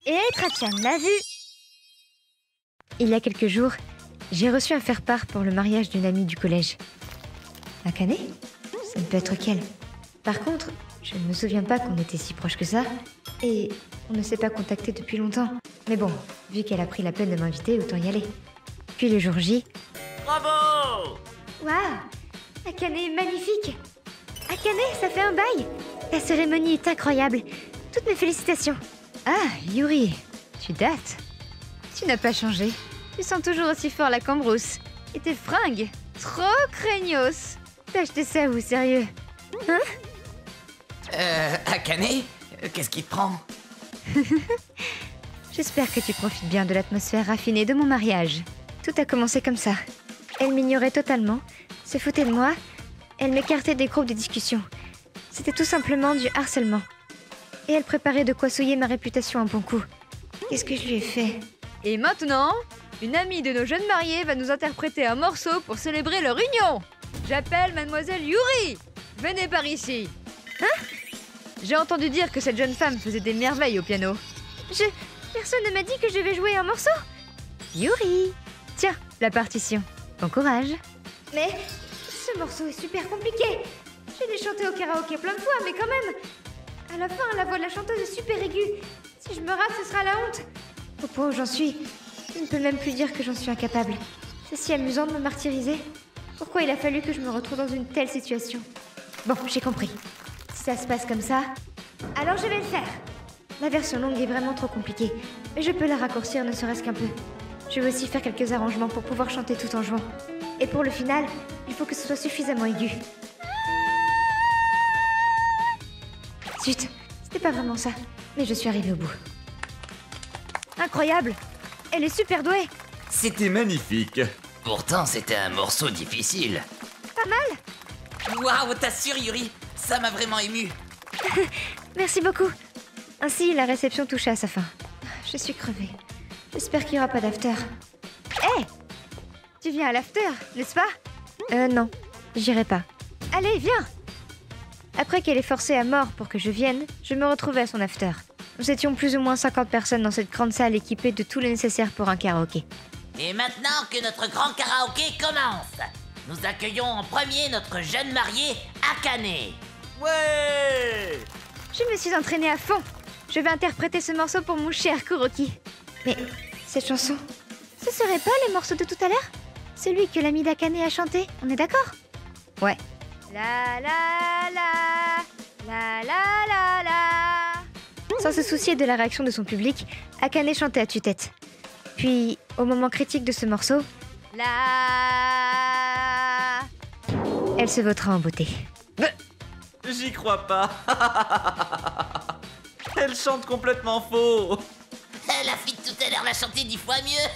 Et Tratian l'a vu. Il y a quelques jours, j'ai reçu un faire-part pour le mariage d'une amie du collège. Akane? Ça ne peut être qu'elle. Par contre, je ne me souviens pas qu'on était si proches que ça. Et on ne s'est pas contacté depuis longtemps. Mais bon, vu qu'elle a pris la peine de m'inviter, autant y aller. Puis le jour J... Bravo! Waouh! Akane est magnifique! Akane, ça fait un bail! La cérémonie est incroyable. Toutes mes félicitations. Ah, Yuri, tu dates. Tu n'as pas changé. Tu sens toujours aussi fort la cambrousse. Et tes fringues, trop craignos. T'as acheté ça où, sérieux? Hein? Akane? Qu'est-ce qui te prend? J'espère que tu profites bien de l'atmosphère raffinée de mon mariage. Tout a commencé comme ça. Elle m'ignorait totalement, se foutait de moi, elle m'écartait des groupes de discussion. C'était tout simplement du harcèlement. Et elle préparait de quoi souiller ma réputation un bon coup. Qu'est-ce que je lui ai fait? Et maintenant, une amie de nos jeunes mariés va nous interpréter un morceau pour célébrer leur union. J'appelle mademoiselle Yuri. Venez par ici. Hein? J'ai entendu dire que cette jeune femme faisait des merveilles au piano. Personne ne m'a dit que je vais jouer un morceau. Yuri! Tiens, la partition. Bon courage. Mais ce morceau est super compliqué. J'ai dû chanter au karaoké plein de fois, mais quand même. À la fin, la voix de la chanteuse est super aiguë. Si je me rate, ce sera la honte. Au point où j'en suis, je ne peux même plus dire que j'en suis incapable. C'est si amusant de me martyriser. Pourquoi il a fallu que je me retrouve dans une telle situation? Bon, j'ai compris. Si ça se passe comme ça, alors je vais le faire. La version longue est vraiment trop compliquée, mais je peux la raccourcir ne serait-ce qu'un peu. Je vais aussi faire quelques arrangements pour pouvoir chanter tout en jouant. Et pour le final, il faut que ce soit suffisamment aigu. Zut, c'était pas vraiment ça, mais je suis arrivée au bout. Incroyable. Elle est super douée. C'était magnifique. Pourtant, c'était un morceau difficile. Pas mal? Waouh, t'assures, Yuri? Ça m'a vraiment ému. Merci beaucoup. Ainsi, la réception touchait à sa fin. Je suis crevée. J'espère qu'il n'y aura pas d'after. Hé! Tu viens à l'after, n'est-ce pas? Non, j'irai pas. Allez, viens! Après qu'elle ait forcé à mort pour que je vienne, je me retrouvais à son after. Nous étions plus ou moins 50 personnes dans cette grande salle équipée de tout le nécessaire pour un karaoké. Et maintenant que notre grand karaoké commence, nous accueillons en premier notre jeune marié, Akane. Ouais! Je me suis entraînée à fond. Je vais interpréter ce morceau pour mon cher Kuroki. Mais cette chanson, ce serait pas les morceaux de tout à l'heure? Celui que l'ami d'Akane a chanté, on est d'accord? Ouais. La la la, la la la la. Sans se soucier de la réaction de son public, Akane chantait à tue-tête. Puis, au moment critique de ce morceau, La. elle se vautra en beauté. J'y crois pas. Elle chante complètement faux. La fille de tout à l'heure l'a chanté 10 fois mieux.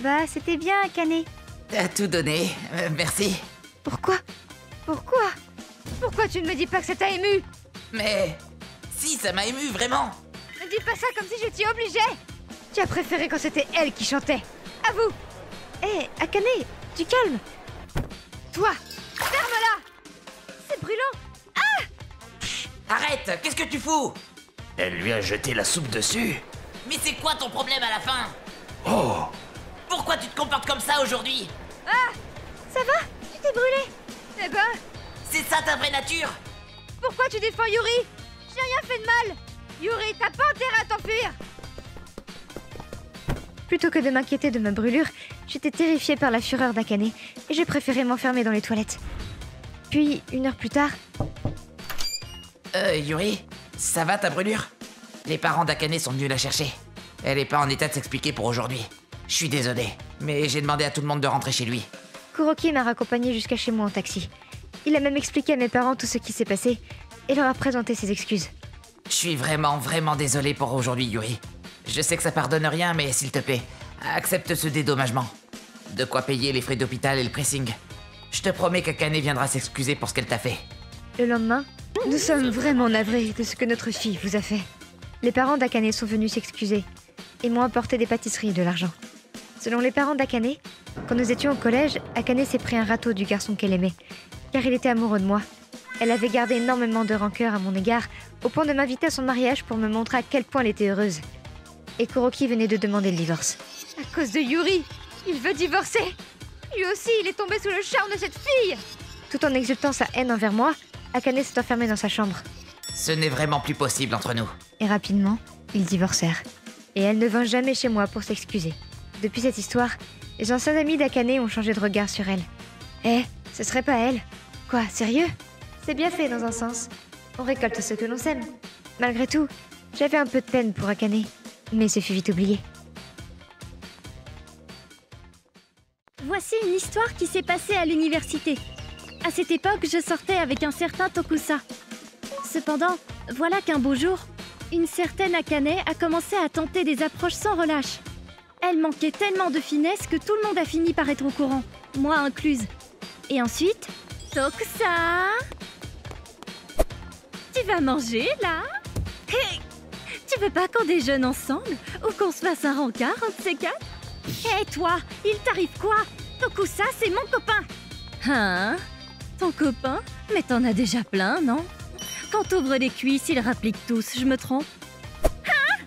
Bah, c'était bien, Akane. T'as tout donné, merci. Pourquoi? Pourquoi tu ne me dis pas que ça t'a ému? Mais si, ça m'a ému, vraiment. Ne dis pas ça comme si je t'y obligeais. Tu as préféré quand c'était elle qui chantait. Avoue. Hé, Akane, du calme. Toi, ferme-la. C'est brûlant. Arrête, qu'est-ce que tu fous? Elle lui a jeté la soupe dessus. Mais c'est quoi ton problème à la fin? Oh! Pourquoi tu te comportes comme ça aujourd'hui? Ça va? Tu t'es brûlé? Eh ben, C'est ça ta vraie nature? pourquoi tu défends Yuri? J'ai rien fait de mal. Yuri, t'as pas intérêt à t'enfuir. Plutôt que de m'inquiéter de ma brûlure, j'étais terrifiée par la fureur d'Akane et j'ai préféré m'enfermer dans les toilettes. Puis, 1 heure plus tard, Yuri, ça va ta brûlure? Les parents d'Akane sont venus la chercher. Elle est pas en état de s'expliquer pour aujourd'hui. Je suis désolé, mais j'ai demandé à tout le monde de rentrer chez lui. Kuroki m'a raccompagnée jusqu'à chez moi en taxi. Il a même expliqué à mes parents tout ce qui s'est passé et leur a présenté ses excuses. Je suis vraiment, vraiment désolé pour aujourd'hui, Yuri. Je sais que ça pardonne rien, mais s'il te plaît, accepte ce dédommagement. De quoi payer les frais d'hôpital et le pressing. Je te promets qu'Akane viendra s'excuser pour ce qu'elle t'a fait. Le lendemain, nous sommes vraiment navrés de ce que notre fille vous a fait. Les parents d'Akane sont venus s'excuser et m'ont apporté des pâtisseries et de l'argent. Selon les parents d'Akane, quand nous étions au collège, Akane s'est pris un râteau du garçon qu'elle aimait, car il était amoureux de moi. Elle avait gardé énormément de rancœur à mon égard, au point de m'inviter à son mariage pour me montrer à quel point elle était heureuse. Et Kuroki venait de demander le divorce. À cause de Yuri, il veut divorcer. Lui aussi, il est tombé sous le charme de cette fille. Tout en exultant sa haine envers moi, Akane s'est enfermé dans sa chambre. Ce n'est vraiment plus possible entre nous. Et rapidement, ils divorcèrent. Et elle ne vint jamais chez moi pour s'excuser. Depuis cette histoire, les anciens amis d'Akane ont changé de regard sur elle. Ce serait pas elle? Quoi, sérieux? C'est bien fait dans un sens. On récolte ce que l'on sème. Malgré tout, j'avais un peu de peine pour Akane, mais ce fut vite oublié. Voici une histoire qui s'est passée à l'université. À cette époque, je sortais avec un certain Tokusa. Cependant, voilà qu'un beau jour, une certaine Akane a commencé à tenter des approches sans relâche. Elle manquait tellement de finesse que tout le monde a fini par être au courant, moi incluse. Et ensuite, Tokusa, tu vas manger là? Hey, tu veux pas qu'on déjeune ensemble ou qu'on se fasse un rencard, un de ces quatre? Hé toi, il t'arrive quoi? Tokusa, c'est mon copain. Hein? Ton copain? Mais t'en as déjà plein, non? Quand t'ouvres les cuisses, ils rappliquent tous, je me trompe? Hein?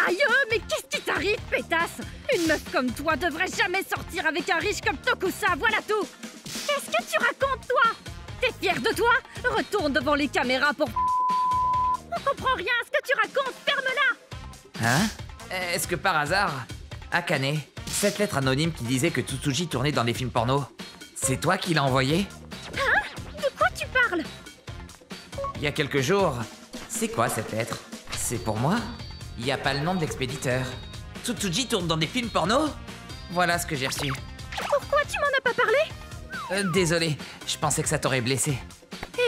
Aïe, mais qu'est-ce qui t'arrive, pétasse? Une meuf comme toi devrait jamais sortir avec un riche comme Tokusa, voilà tout! Qu'est-ce que tu racontes, toi? T'es fière de toi? Retourne devant les caméras pour... On comprend rien à ce que tu racontes, ferme-la! Hein? Est-ce que par hasard, Akane, cette lettre anonyme qui disait que Tsutsuji tournait dans des films porno, c'est toi qui l'as envoyée? Hein? De quoi tu parles? Il y a quelques jours. C'est quoi cette lettre? C'est pour moi? Il n'y a pas le nom de l'expéditeur. Tsutsuji tourne dans des films porno? Voilà ce que j'ai reçu. Pourquoi tu m'en as pas parlé? Désolé, je pensais que ça t'aurait blessé.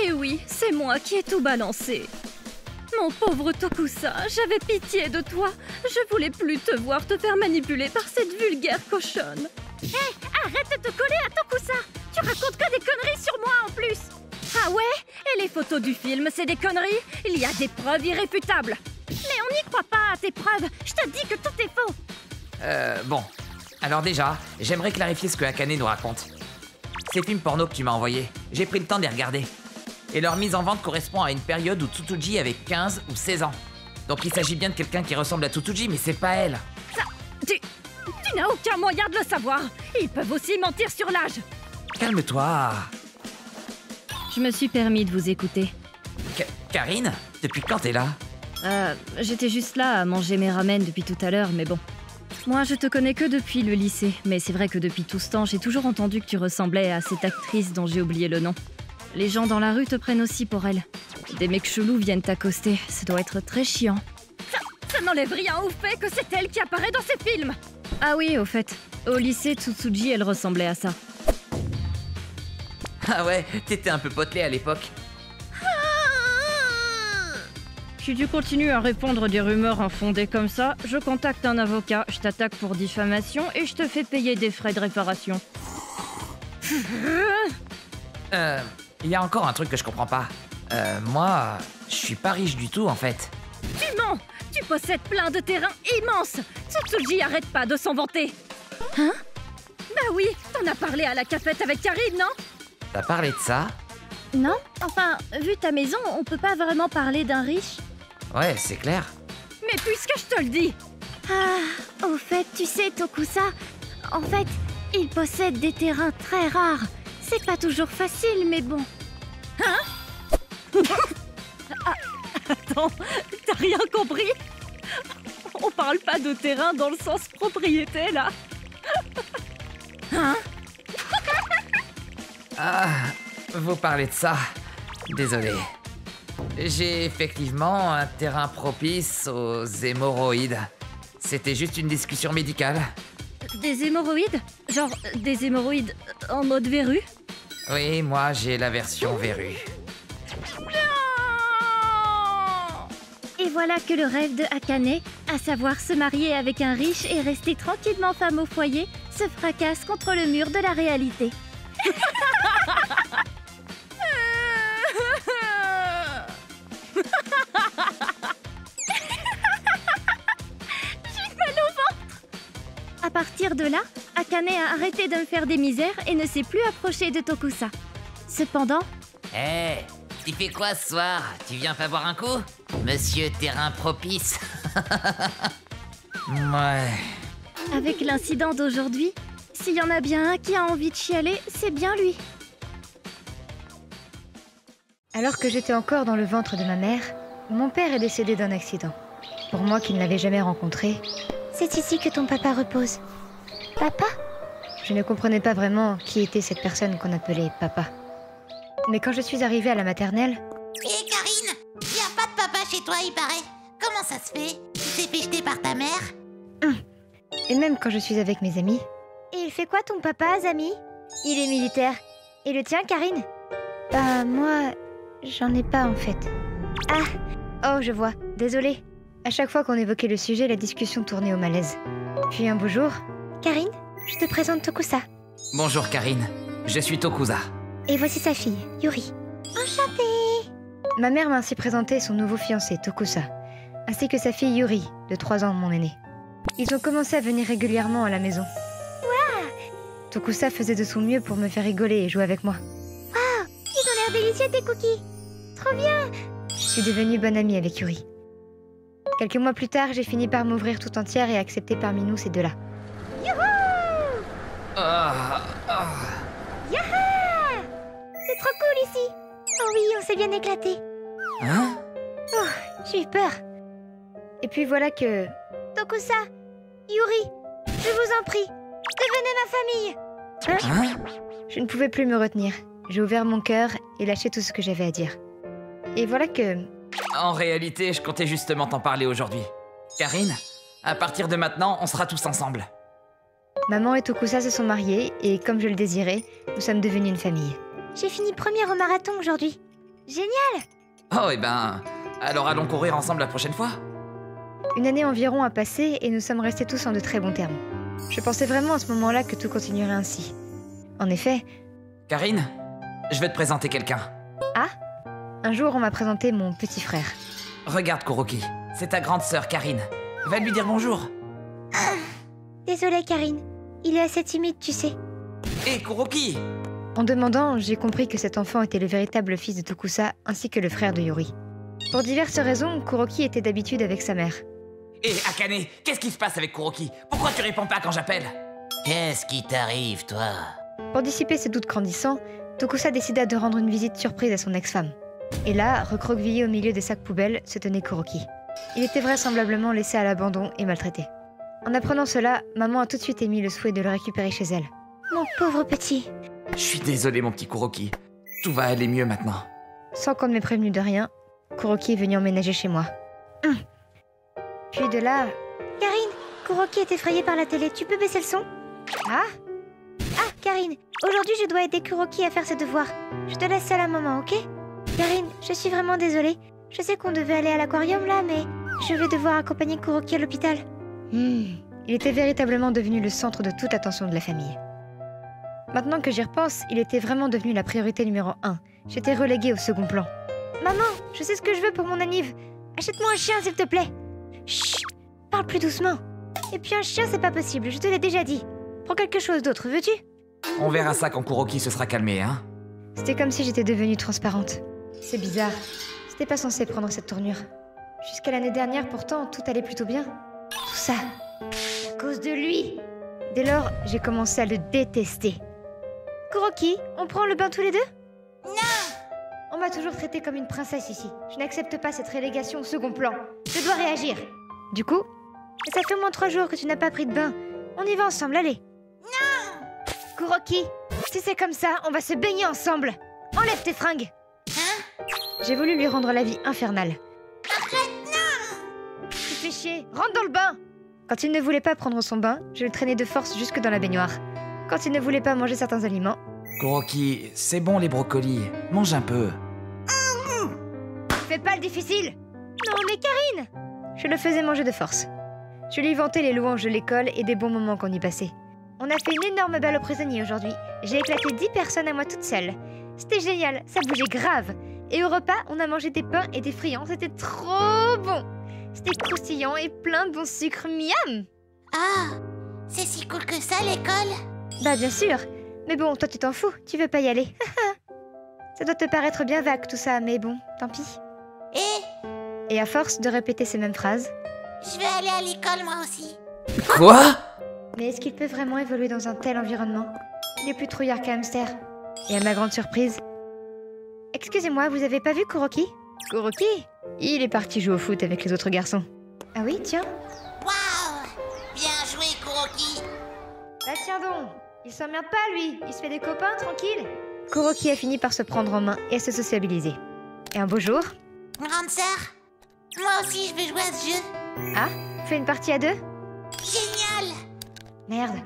Eh oui, c'est moi qui ai tout balancé. Mon pauvre Tokusa, j'avais pitié de toi. Je voulais plus te voir te faire manipuler par cette vulgaire cochonne. Hé, arrête de te coller à Tokusa! Tu racontes que des conneries sur moi en plus! Ah ouais? Et les photos du film, c'est des conneries? Il y a des preuves irréfutables! Mais on n'y croit pas à tes preuves! Je te dis que tout est faux! Bon. Alors déjà, j'aimerais clarifier ce que Akane nous raconte. Ces films porno que tu m'as envoyés, j'ai pris le temps de les regarder. Et leur mise en vente correspond à une période où Tsutsuji avait 15 ou 16 ans. Donc il s'agit bien de quelqu'un qui ressemble à Tsutsuji, mais c'est pas elle. Ça... Tu n'as aucun moyen de le savoir! Ils peuvent aussi mentir sur l'âge! Calme-toi. Je me suis permis de vous écouter. Karine? Depuis quand t'es là? J'étais juste là à manger mes ramen depuis tout à l'heure, mais bon. Moi, je te connais que depuis le lycée, mais c'est vrai que depuis tout ce temps, j'ai toujours entendu que tu ressemblais à cette actrice dont j'ai oublié le nom. Les gens dans la rue te prennent aussi pour elle. Des mecs chelous viennent t'accoster, ça doit être très chiant. Ça n'enlève rien au fait que c'est elle qui apparaît dans ces films! Ah oui, au fait. Au lycée, Tsutsuji, elle ressemblait à ça. Ah ouais, t'étais un peu potelé à l'époque. Si tu continues à répondre des rumeurs infondées comme ça, je contacte un avocat, je t'attaque pour diffamation et je te fais payer des frais de réparation. Il y a encore un truc que je comprends pas. Moi, je suis pas riche du tout en fait. Tu mens! Tu possèdes plein de terrains immenses! Tsutsuji arrête pas de s'en vanter! Hein? Bah oui, t'en as parlé à la cafette avec Karine, non? T'as parlé de ça? Non? Enfin, vu ta maison, on peut pas vraiment parler d'un riche. Ouais, c'est clair. Mais puisque je te le dis! Ah, au fait, tu sais, Tokusa, en fait, il possède des terrains très rares. C'est pas toujours facile, mais bon. Hein? Attends, t'as rien compris? On parle pas de terrain dans le sens propriété, là. Hein? Ah, vous parlez de ça. Désolé. J'ai effectivement un terrain propice aux hémorroïdes. C'était juste une discussion médicale. Des hémorroïdes? Genre des hémorroïdes en mode verrue? Oui, moi j'ai la version verrue. Et voilà que le rêve de Akane, à savoir se marier avec un riche et rester tranquillement femme au foyer, se fracasse contre le mur de la réalité. J'ai mal au ventre. À partir de là, Akane a arrêté de me faire des misères et ne s'est plus approché de Tokusa. Cependant, Hé, tu fais quoi ce soir? Tu viens pas boire un coup? Monsieur terrain propice. Ouais. Avec l'incident d'aujourd'hui, s'il y en a bien un qui a envie de chialer, c'est bien lui. Alors que j'étais encore dans le ventre de ma mère, mon père est décédé d'un accident. Pour moi qui ne l'avais jamais rencontré, c'est ici que ton papa repose. Papa? Je ne comprenais pas vraiment qui était cette personne qu'on appelait papa. Mais quand je suis arrivée à la maternelle... Hé Karine, y a pas de papa chez toi, il paraît. Comment ça se fait? Tu t'es fait jeter par ta mère? Et même quand je suis avec mes amis... Et il fait quoi ton papa, Zami? Il est militaire. Et le tien, Karine? Bah, moi... J'en ai pas, en fait. Ah! Oh, je vois. Désolée. À chaque fois qu'on évoquait le sujet, la discussion tournait au malaise. Puis un beau jour... Karine, je te présente Tokusa. Bonjour Karine, je suis Tokusa. Et voici sa fille, Yuri. Enchantée! Ma mère m'a ainsi présenté son nouveau fiancé, Tokusa, ainsi que sa fille Yuri, de 3 ans, mon aîné. Ils ont commencé à venir régulièrement à la maison. Waouh! Tokusa faisait de son mieux pour me faire rigoler et jouer avec moi. Waouh! Ils ont l'air délicieux tes cookies! Trop bien! Je suis devenue bonne amie avec Yuri. Quelques mois plus tard, j'ai fini par m'ouvrir tout entière et accepter parmi nous ces deux-là. Yaha! C'est trop cool ici! Oh oui, on s'est bien éclaté. Hein? Oh, j'ai eu peur. Et puis voilà que... Tokusa! Yuri! Je vous en prie! Devenez ma famille! Hein? Je ne pouvais plus me retenir. J'ai ouvert mon cœur et lâché tout ce que j'avais à dire. Et voilà que... En réalité, je comptais justement t'en parler aujourd'hui. Karine, à partir de maintenant, on sera tous ensemble. Maman et Tokusa se sont mariés et comme je le désirais, nous sommes devenus une famille. J'ai fini première au marathon aujourd'hui. Génial! Oh, et ben... Alors allons courir ensemble la prochaine fois? Une année environ a passé et nous sommes restés tous en de très bons termes. Je pensais vraiment à ce moment-là que tout continuerait ainsi. En effet... Karine, je vais te présenter quelqu'un. Ah? Un jour, on m'a présenté mon petit frère. Regarde Kuroki, c'est ta grande sœur Karine. Va lui dire bonjour. Désolée, Karine. Il est assez timide, tu sais. Hé, Kuroki! En demandant, j'ai compris que cet enfant était le véritable fils de Tokusa ainsi que le frère de Yuri. Pour diverses raisons, Kuroki était d'habitude avec sa mère. Hé, Akane, qu'est-ce qui se passe avec Kuroki? Pourquoi tu réponds pas quand j'appelle? Qu'est-ce qui t'arrive, toi? Pour dissiper ses doutes grandissants, Tokusa décida de rendre une visite surprise à son ex-femme. Et là, recroquevillé au milieu des sacs poubelles, se tenait Kuroki. Il était vraisemblablement laissé à l'abandon et maltraité. En apprenant cela, maman a tout de suite émis le souhait de le récupérer chez elle. Mon pauvre petit. Je suis désolé, mon petit Kuroki. Tout va aller mieux maintenant. Sans qu'on ne m'ait prévenu de rien, Kuroki est venu emménager chez moi. Puis de là... Karine, Kuroki est effrayé par la télé, tu peux baisser le son? Ah? Ah, Karine, aujourd'hui je dois aider Kuroki à faire ses devoirs. Je te laisse seule à maman, ok? Karine, je suis vraiment désolée. Je sais qu'on devait aller à l'aquarium là, mais je vais devoir accompagner Kuroki à l'hôpital. Il était véritablement devenu le centre de toute l'attention de la famille. Maintenant que j'y repense, il était vraiment devenu la priorité numéro 1. J'étais reléguée au second plan. Maman, je sais ce que je veux pour mon anniv. Achète-moi un chien, s'il te plaît. Chut, parle plus doucement. Et puis un chien, c'est pas possible, je te l'ai déjà dit. Prends quelque chose d'autre, veux-tu? On verra ça quand Kuroki se sera calmé, hein? C'était comme si j'étais devenue transparente. C'est bizarre. C'était pas censé prendre cette tournure. Jusqu'à l'année dernière, pourtant, tout allait plutôt bien. Tout ça, à cause de lui. Dès lors, j'ai commencé à le détester. Kuroki, on prend le bain tous les deux? Non! On m'a toujours traitée comme une princesse ici. Je n'accepte pas cette relégation au second plan. Je dois réagir. Du coup, ça fait au moins 3 jours que tu n'as pas pris de bain. On y va ensemble, allez. Non! Kuroki, si c'est comme ça, on va se baigner ensemble. Enlève tes fringues. Hein? J'ai voulu lui rendre la vie infernale. Arrête, non! Tu fais chier, rentre dans le bain. Quand il ne voulait pas prendre son bain, je le traînais de force jusque dans la baignoire. Quand il ne voulait pas manger certains aliments... Kuroki, c'est bon les brocolis. Mange un peu. Fais pas le difficile. Non mais Karine! Je le faisais manger de force. Je lui vantais les louanges de l'école et des bons moments qu'on y passait. On a fait une énorme balle aux prisonniers aujourd'hui. J'ai éclaté 10 personnes à moi toute seule. C'était génial, ça bougeait grave. Et au repas, on a mangé des pains et des friands, c'était trop bon. C'était croustillant et plein de bon sucre, miam! Ah! C'est si cool que ça, l'école? Bah bien sûr. Mais bon, toi tu t'en fous, tu veux pas y aller. Ça doit te paraître bien vague tout ça, mais bon, tant pis. Et à force de répéter ces mêmes phrases... Je vais aller à l'école moi aussi. Quoi? Mais est-ce qu'il peut vraiment évoluer dans un tel environnement? Il est plus trouillard qu'un hamster. Et à ma grande surprise... Excusez-moi, vous avez pas vu Kuroki? Kuroki? Il est parti jouer au foot avec les autres garçons. Ah oui, tiens. Waouh! Bien joué, Kuroki. Bah tiens donc, il s'emmerde pas lui, il se fait des copains tranquille. Kuroki a fini par se prendre en main et à se sociabiliser. Et un beau jour... Grande sœur, moi aussi je vais jouer à ce jeu. Ah, fais une partie à deux? Génial! Merde,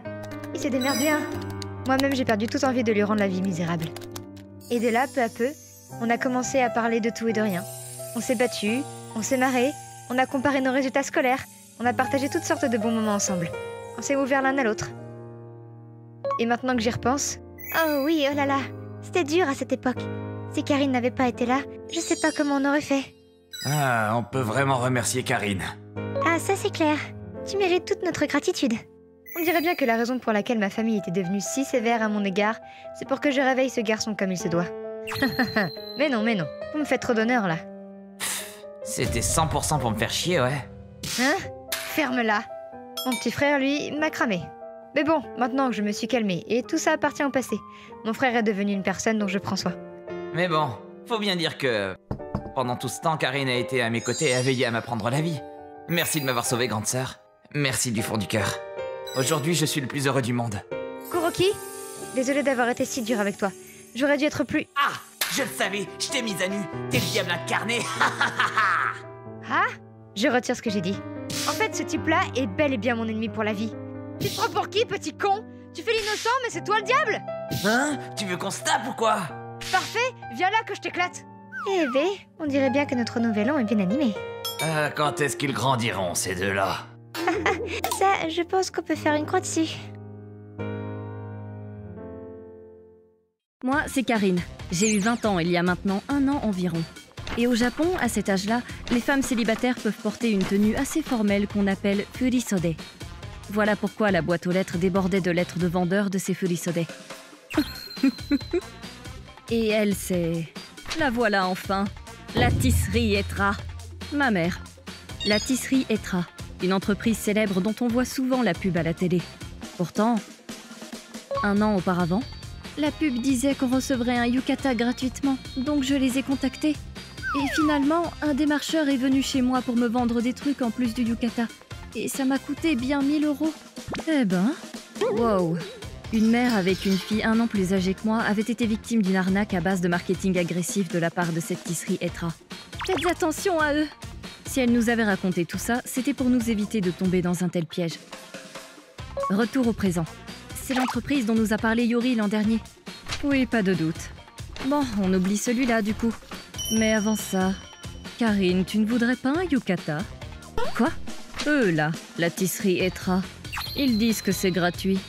il se démerde bien. Moi-même j'ai perdu toute envie de lui rendre la vie misérable. Et de là, peu à peu, on a commencé à parler de tout et de rien. On s'est battus, on s'est marré, on a comparé nos résultats scolaires, on a partagé toutes sortes de bons moments ensemble. On s'est ouvert l'un à l'autre. Et maintenant que j'y repense... Oh oui, oh là là, c'était dur à cette époque. Si Karine n'avait pas été là, je sais pas comment on aurait fait. Ah, on peut vraiment remercier Karine. Ah, ça c'est clair. Tu mérites toute notre gratitude. On dirait bien que la raison pour laquelle ma famille était devenue si sévère à mon égard, c'est pour que je réveille ce garçon comme il se doit. Mais non, vous me faites trop d'honneur là. C'était 100% pour me faire chier, ouais. Hein? Ferme-la. Mon petit frère, lui, m'a cramé. Mais bon, maintenant que je me suis calmée et tout ça appartient au passé, mon frère est devenu une personne dont je prends soin. Mais bon, faut bien dire que... Pendant tout ce temps, Karine a été à mes côtés et a veillé à m'apprendre la vie. Merci de m'avoir sauvé, grande sœur. Merci du fond du cœur. Aujourd'hui, je suis le plus heureux du monde. Kuroki, désolée d'avoir été si dur avec toi. J'aurais dû être plus... Ah! Je le savais, je t'ai mise à nu. T'es le diable incarné. Ah? Je retire ce que j'ai dit. En fait, ce type-là est bel et bien mon ennemi pour la vie. Tu te prends pour qui, petit con? Tu fais l'innocent, mais c'est toi le diable? Hein? Tu veux qu'on se tape ou quoi? Parfait, viens là que je t'éclate. Eh ben, on dirait bien que notre nouvel an est bien animé. Quand est-ce qu'ils grandiront, ces deux-là? Ça, je pense qu'on peut faire une croix dessus. Moi, c'est Karine. J'ai eu 20 ans il y a maintenant 1 an environ. Et au Japon, à cet âge-là, les femmes célibataires peuvent porter une tenue assez formelle qu'on appelle furisode. Voilà pourquoi la boîte aux lettres débordait de lettres de vendeurs de ces furisode. Et elle, c'est... La voilà enfin. La tisserie Etra. Ma mère. La tisserie Etra. Une entreprise célèbre dont on voit souvent la pub à la télé. Pourtant, 1 an auparavant, la pub disait qu'on recevrait un yukata gratuitement, donc je les ai contactés. Et finalement, un démarcheur est venu chez moi pour me vendre des trucs en plus du yukata. Et ça m'a coûté bien 1 000 €. Eh ben... Wow. Une mère avec une fille 1 an plus âgée que moi avait été victime d'une arnaque à base de marketing agressif de la part de cette tisserie Etra. Faites attention à eux! Si elle nous avait raconté tout ça, c'était pour nous éviter de tomber dans un tel piège. Retour au présent. C'est l'entreprise dont nous a parlé Yuri l'an dernier. Oui, pas de doute. Bon, on oublie celui-là du coup. Mais avant ça... Karine, tu ne voudrais pas un yukata? Quoi? Eux là, la tisserie Etra. Ils disent que c'est gratuit.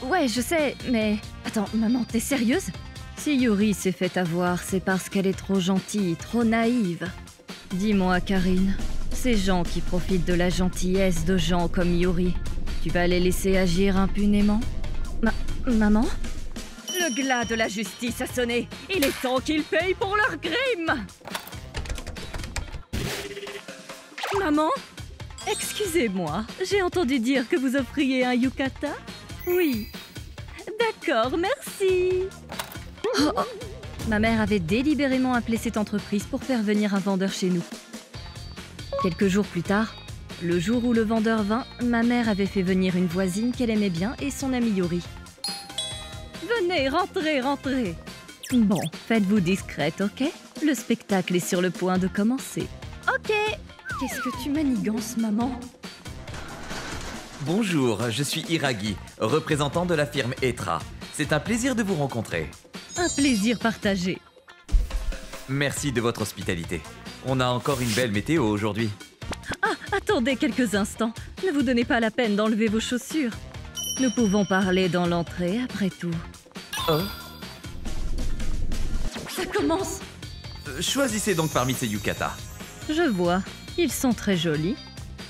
Ouais, je sais, mais... Attends, maman, t'es sérieuse? Si Yuri s'est fait avoir, c'est parce qu'elle est trop gentille, trop naïve. Dis-moi, Karine, ces gens qui profitent de la gentillesse de gens comme Yuri, tu vas les laisser agir impunément? Maman? Le glas de la justice a sonné. Il est temps qu'ils payent pour leur crime. Maman? Excusez-moi, j'ai entendu dire que vous offriez un yukata? Oui. D'accord, merci. Oh. Ma mère avait délibérément appelé cette entreprise pour faire venir un vendeur chez nous. Quelques jours plus tard, le jour où le vendeur vint, ma mère avait fait venir une voisine qu'elle aimait bien et son ami Yuri. Venez, rentrez, rentrez. Bon, faites-vous discrète, ok? Le spectacle est sur le point de commencer. Ok. Qu'est-ce que tu manigances, maman? Bonjour, je suis Hiragi, représentant de la firme Etra. C'est un plaisir de vous rencontrer. Un plaisir partagé. Merci de votre hospitalité. On a encore une belle météo aujourd'hui. Ah, attendez quelques instants. Ne vous donnez pas la peine d'enlever vos chaussures. Nous pouvons parler dans l'entrée, après tout. Oh? Ça commence. Choisissez donc parmi ces yukata. Je vois. Ils sont très jolis.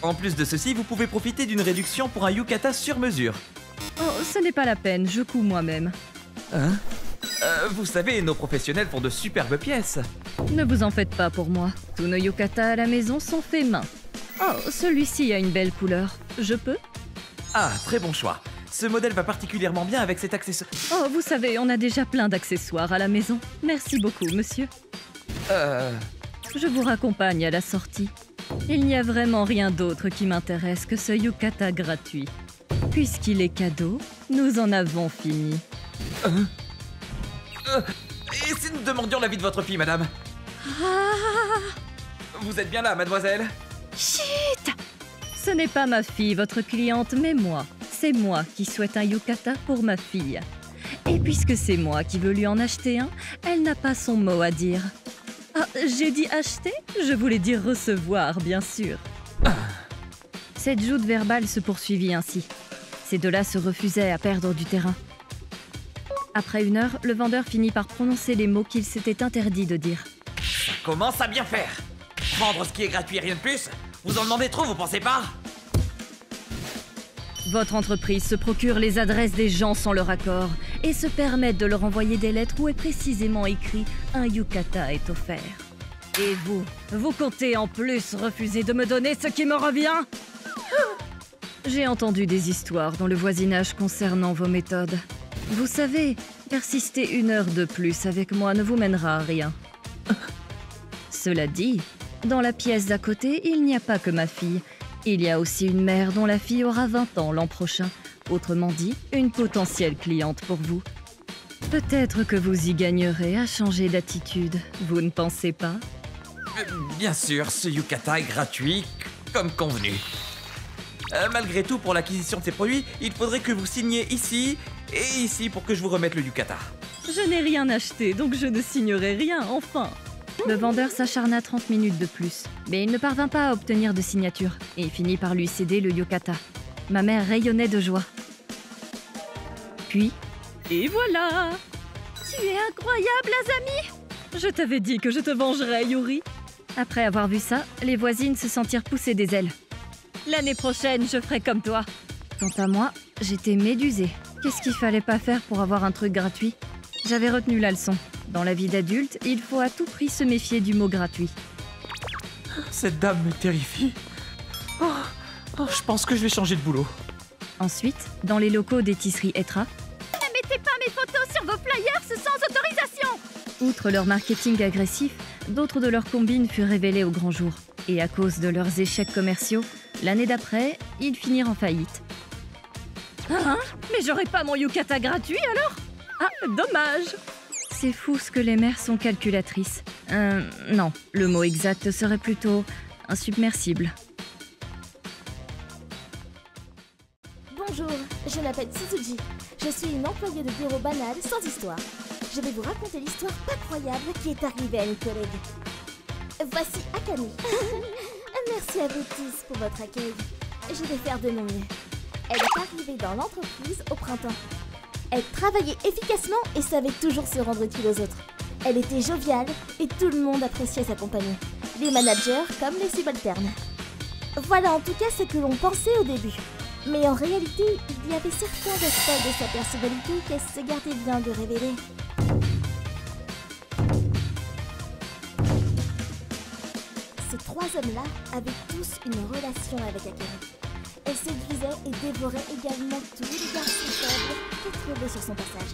En plus de ceci, vous pouvez profiter d'une réduction pour un yukata sur mesure. Oh, ce n'est pas la peine, je couds moi-même. Hein? Vous savez, nos professionnels font de superbes pièces. Ne vous en faites pas pour moi. Tous nos yukata à la maison sont faits main. Oh, celui-ci a une belle couleur. Je peux? Ah, très bon choix. Ce modèle va particulièrement bien avec cet accessoire. Oh, vous savez, on a déjà plein d'accessoires à la maison. Merci beaucoup, monsieur. Je vous raccompagne à la sortie. Il n'y a vraiment rien d'autre qui m'intéresse que ce yukata gratuit. Puisqu'il est cadeau, nous en avons fini. Et si nous demandions l'avis de votre fille, madame? Vous êtes bien là, mademoiselle? Chut! Ce n'est pas ma fille, votre cliente, mais moi. C'est moi qui souhaite un yukata pour ma fille. Et puisque c'est moi qui veux lui en acheter un, elle n'a pas son mot à dire. Ah, j'ai dit acheter? Je voulais dire recevoir, bien sûr. Cette joute verbale se poursuivit ainsi. Ces deux-là se refusaient à perdre du terrain. Après 1 heure, le vendeur finit par prononcer les mots qu'il s'était interdit de dire. Ça commence à bien faire. Prendre ce qui est gratuit, rien de plus. Vous en demandez trop, vous pensez pas? Votre entreprise se procure les adresses des gens sans leur accord et se permet de leur envoyer des lettres où est précisément écrit « Un yukata est offert ». Et vous comptez en plus refuser de me donner ce qui me revient? J'ai entendu des histoires dans le voisinage concernant vos méthodes. Vous savez, persister 1 heure de plus avec moi ne vous mènera à rien. Cela dit, dans la pièce d'à côté, il n'y a pas que ma fille. Il y a aussi une mère dont la fille aura 20 ans l'an prochain. Autrement dit, une potentielle cliente pour vous. Peut-être que vous y gagnerez à changer d'attitude, vous ne pensez pas? Bien sûr, ce yukata est gratuit, comme convenu. Malgré tout, pour l'acquisition de ces produits, il faudrait que vous signiez ici et ici pour que je vous remette le yukata. Je n'ai rien acheté, donc je ne signerai rien, enfin. Le vendeur s'acharna 30 minutes de plus, mais il ne parvint pas à obtenir de signature et finit par lui céder le yukata. Ma mère rayonnait de joie. Puis, et voilà! Tu es incroyable, Azami! Je t'avais dit que je te vengerais, Yuri. Après avoir vu ça, les voisines se sentirent pousser des ailes. L'année prochaine, je ferai comme toi. Quant à moi, j'étais médusée. Qu'est-ce qu'il fallait pas faire pour avoir un truc gratuit? J'avais retenu la leçon. Dans la vie d'adulte, il faut à tout prix se méfier du mot gratuit. Cette dame me terrifie. Je pense que je vais changer de boulot. Ensuite, dans les locaux des tisseries Etra... Ne mettez pas mes photos sur vos flyers sans autorisation! Outre leur marketing agressif, d'autres de leurs combines furent révélées au grand jour. Et à cause de leurs échecs commerciaux, l'année d'après, ils finirent en faillite. Hein? Mais j'aurais pas mon yukata gratuit alors? Ah, dommage! C'est fou ce que les mères sont calculatrices. Non, le mot exact serait plutôt insubmersible. Bonjour, je m'appelle Suzuki. Je suis une employée de bureau banale sans histoire. Je vais vous raconter l'histoire pas croyable qui est arrivée à une collègue. Voici Akami. Merci à vous tous pour votre accueil. Je vais faire de mon mieux. Elle est arrivée dans l'entreprise au printemps. Elle travaillait efficacement et savait toujours se rendre utile aux autres. Elle était joviale et tout le monde appréciait sa compagnie. Les managers comme les subalternes. Voilà en tout cas ce que l'on pensait au début. Mais en réalité, il y avait certains aspects de sa personnalité qu'elle se gardait bien de révéler. Ces 3 hommes-là avaient tous une relation avec Akemi. Elle séduisait et dévorait également tous les garçons faibles qu'elle trouvait sur son passage.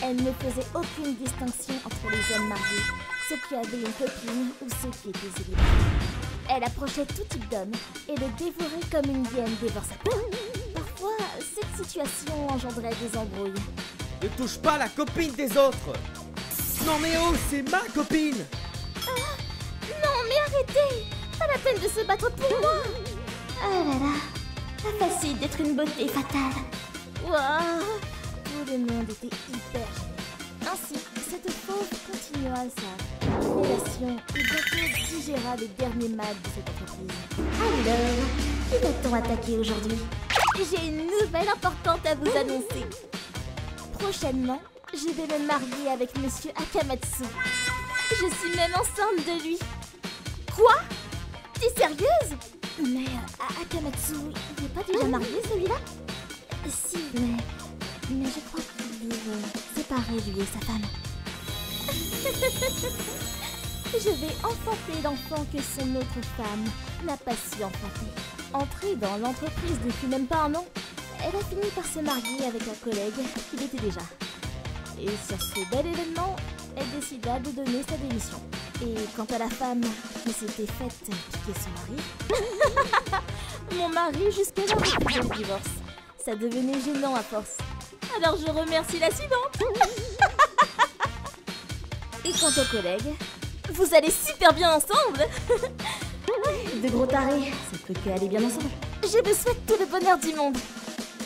Elle ne faisait aucune distinction entre les hommes mariés, ceux qui avaient une copine ou ceux qui étaient célibataires. Elle approchait tout type d'homme et le dévorait comme une hyène dévore sa peau. Parfois, cette situation engendrait des embrouilles. Ne touche pas la copine des autres! Non mais oh, c'est ma copine! Non mais arrêtez! Pas la peine de se battre pour moi! Oh là là! Pas facile d'être une beauté fatale. Waouh! Tout le monde était hyper gêné. Ainsi, cette fauve continua sa relation et bientôt digéra les derniers mal de cette entreprise. Alors, qui va-t-on attaquer aujourd'hui? J'ai une nouvelle importante à vous annoncer. Prochainement, je vais me marier avec Monsieur Akamatsu. Je suis même enceinte de lui. Quoi? T'es sérieuse? Mais Akamatsu, il n'est pas déjà marié celui-là? Si, mais je crois qu'il vivent séparés, lui et sa femme. Je vais enfanter l'enfant que son autre femme n'a pas su enfanter. Entrée dans l'entreprise depuis même pas un an, elle a fini par se marier avec un collègue qu'il était déjà. Et sur ce bel événement, elle décida de donner sa démission. Et quant à la femme qui s'était faite piquer son mari, mon mari jusque-là refusait le divorce. Ça devenait gênant à force. Alors je remercie la suivante. Et quant au collègue, vous allez super bien ensemble. De gros tarés, ça peut qu'aller bien ensemble. Je me souhaite tout le bonheur du monde.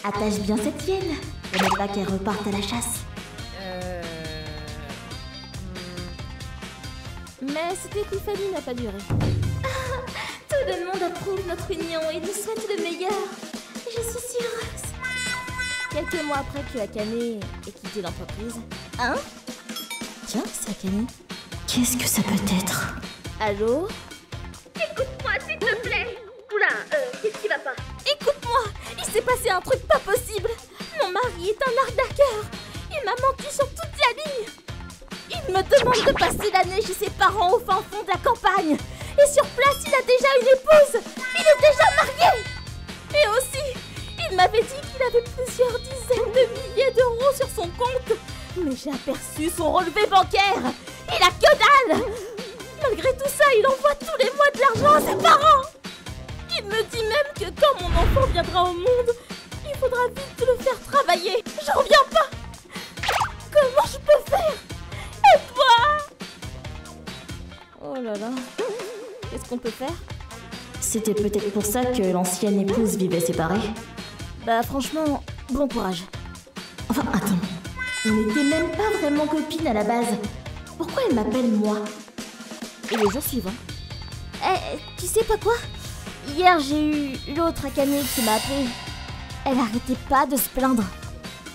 Attache bien cette hyène, pour ne pas qu'elle reparte à la chasse. Mais cette épiphanie n'a pas duré. Tout le monde approuve notre union et nous souhaite le meilleur. Je suis si heureuse. Quelques mois après que Akane ait quitté l'entreprise... Hein? Tiens, c'est Akane. Qu'est-ce que ça peut être? Allô? Écoute-moi, s'il te plaît. Oula, qu'est-ce qui va pas? Écoute-moi, il s'est passé un truc pas possible. Mon mari est un arnaqueur. Il m'a menti sur toute la ligne. Il me demande de passer l'année chez ses parents au fin fond de la campagne. Et sur place, il a déjà une épouse. Il est déjà marié. Et aussi, il m'avait dit qu'il avait plusieurs dizaines de milliers d'euros sur son compte. Mais j'ai aperçu son relevé bancaire. Il a que dalle. Malgré tout ça, il envoie tous les mois de l'argent à ses parents. Il me dit même que quand mon enfant viendra au monde, il faudra vite le faire travailler. J'en reviens pas. Comment je peux faire? Aide-moi. Oh là là. Qu'est-ce qu'on peut faire? C'était peut-être pour ça que l'ancienne épouse vivait séparée. Bah franchement, bon courage. Enfin, attends. On n'était même pas vraiment copines à la base. Pourquoi elle m'appelle moi? Et le jour suivant... tu sais pas quoi? Hier, j'ai eu l'autre Akane qui m'a appelé. Elle arrêtait pas de se plaindre.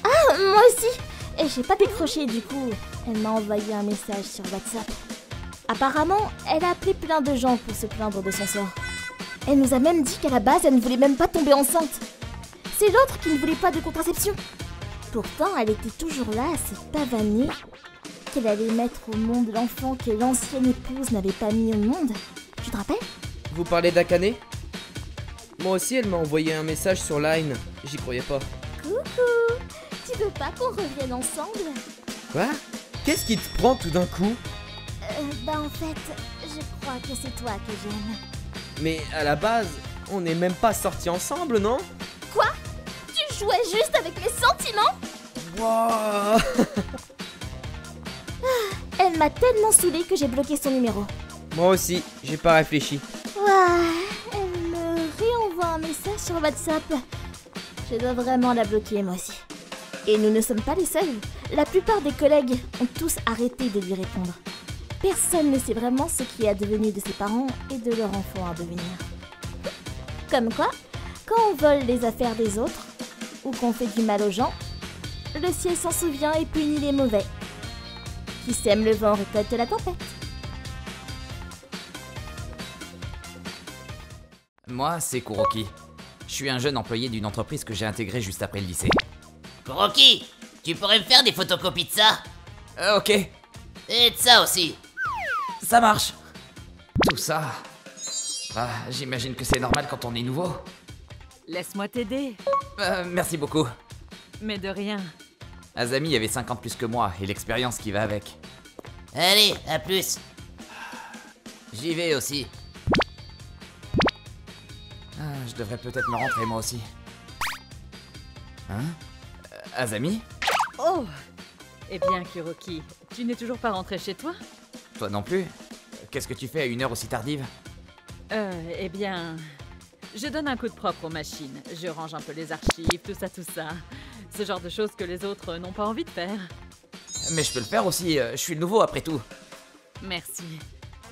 Ah, moi aussi. Et j'ai pas décroché du coup. Elle m'a envoyé un message sur WhatsApp. Apparemment, elle a appelé plein de gens pour se plaindre de son sort. Elle nous a même dit qu'à la base, elle ne voulait même pas tomber enceinte. C'est l'autre qui ne voulait pas de contraception. Pourtant, elle était toujours là à se pavaner qu'elle allait mettre au monde l'enfant que l'ancienne épouse n'avait pas mis au monde. Tu te rappelles? Vous parlez d'Akane? Moi aussi, elle m'a envoyé un message sur Line. J'y croyais pas. Coucou. Tu veux pas qu'on revienne ensemble? Quoi? Qu'est-ce qui te prend tout d'un coup? Bah en fait, je crois que c'est toi que j'aime. Mais à la base, on n'est même pas sortis ensemble, non? Quoi? Tu jouais juste avec mes sentiments? Wow. Elle m'a tellement saoulée que j'ai bloqué son numéro. Moi aussi, j'ai pas réfléchi. Elle me réenvoie un message sur WhatsApp. Je dois vraiment la bloquer moi aussi. Et nous ne sommes pas les seuls. La plupart des collègues ont tous arrêté de lui répondre. Personne ne sait vraiment ce qui est advenu de ses parents et de leur enfant à devenir. Comme quoi, quand on vole les affaires des autres, ou qu'on fait du mal aux gens, le ciel s'en souvient et punit les mauvais. Qui sème le vent récolte la tempête. Moi, c'est Kuroki. Je suis un jeune employé d'une entreprise que j'ai intégrée juste après le lycée. Kuroki, tu pourrais me faire des photocopies de ça? Ok, Et de ça aussi. ça marche. Tout ça... Ah, j'imagine que c'est normal quand on est nouveau. Laisse-moi t'aider. Merci beaucoup. Mais de rien. Azami avait 5 ans de plus que moi et l'expérience qui va avec. Allez, à plus. J'y vais aussi. Je devrais peut-être me rentrer moi aussi. Hein? Azami? Oh! Eh bien, Kuroki, tu n'es toujours pas rentré chez toi? Toi non plus? Qu'est-ce que tu fais à une heure aussi tardive? Eh bien... Je donne un coup de propre aux machines. Je range un peu les archives, tout ça. Ce genre de choses que les autres n'ont pas envie de faire. Mais je peux le faire aussi, je suis le nouveau après tout. Merci.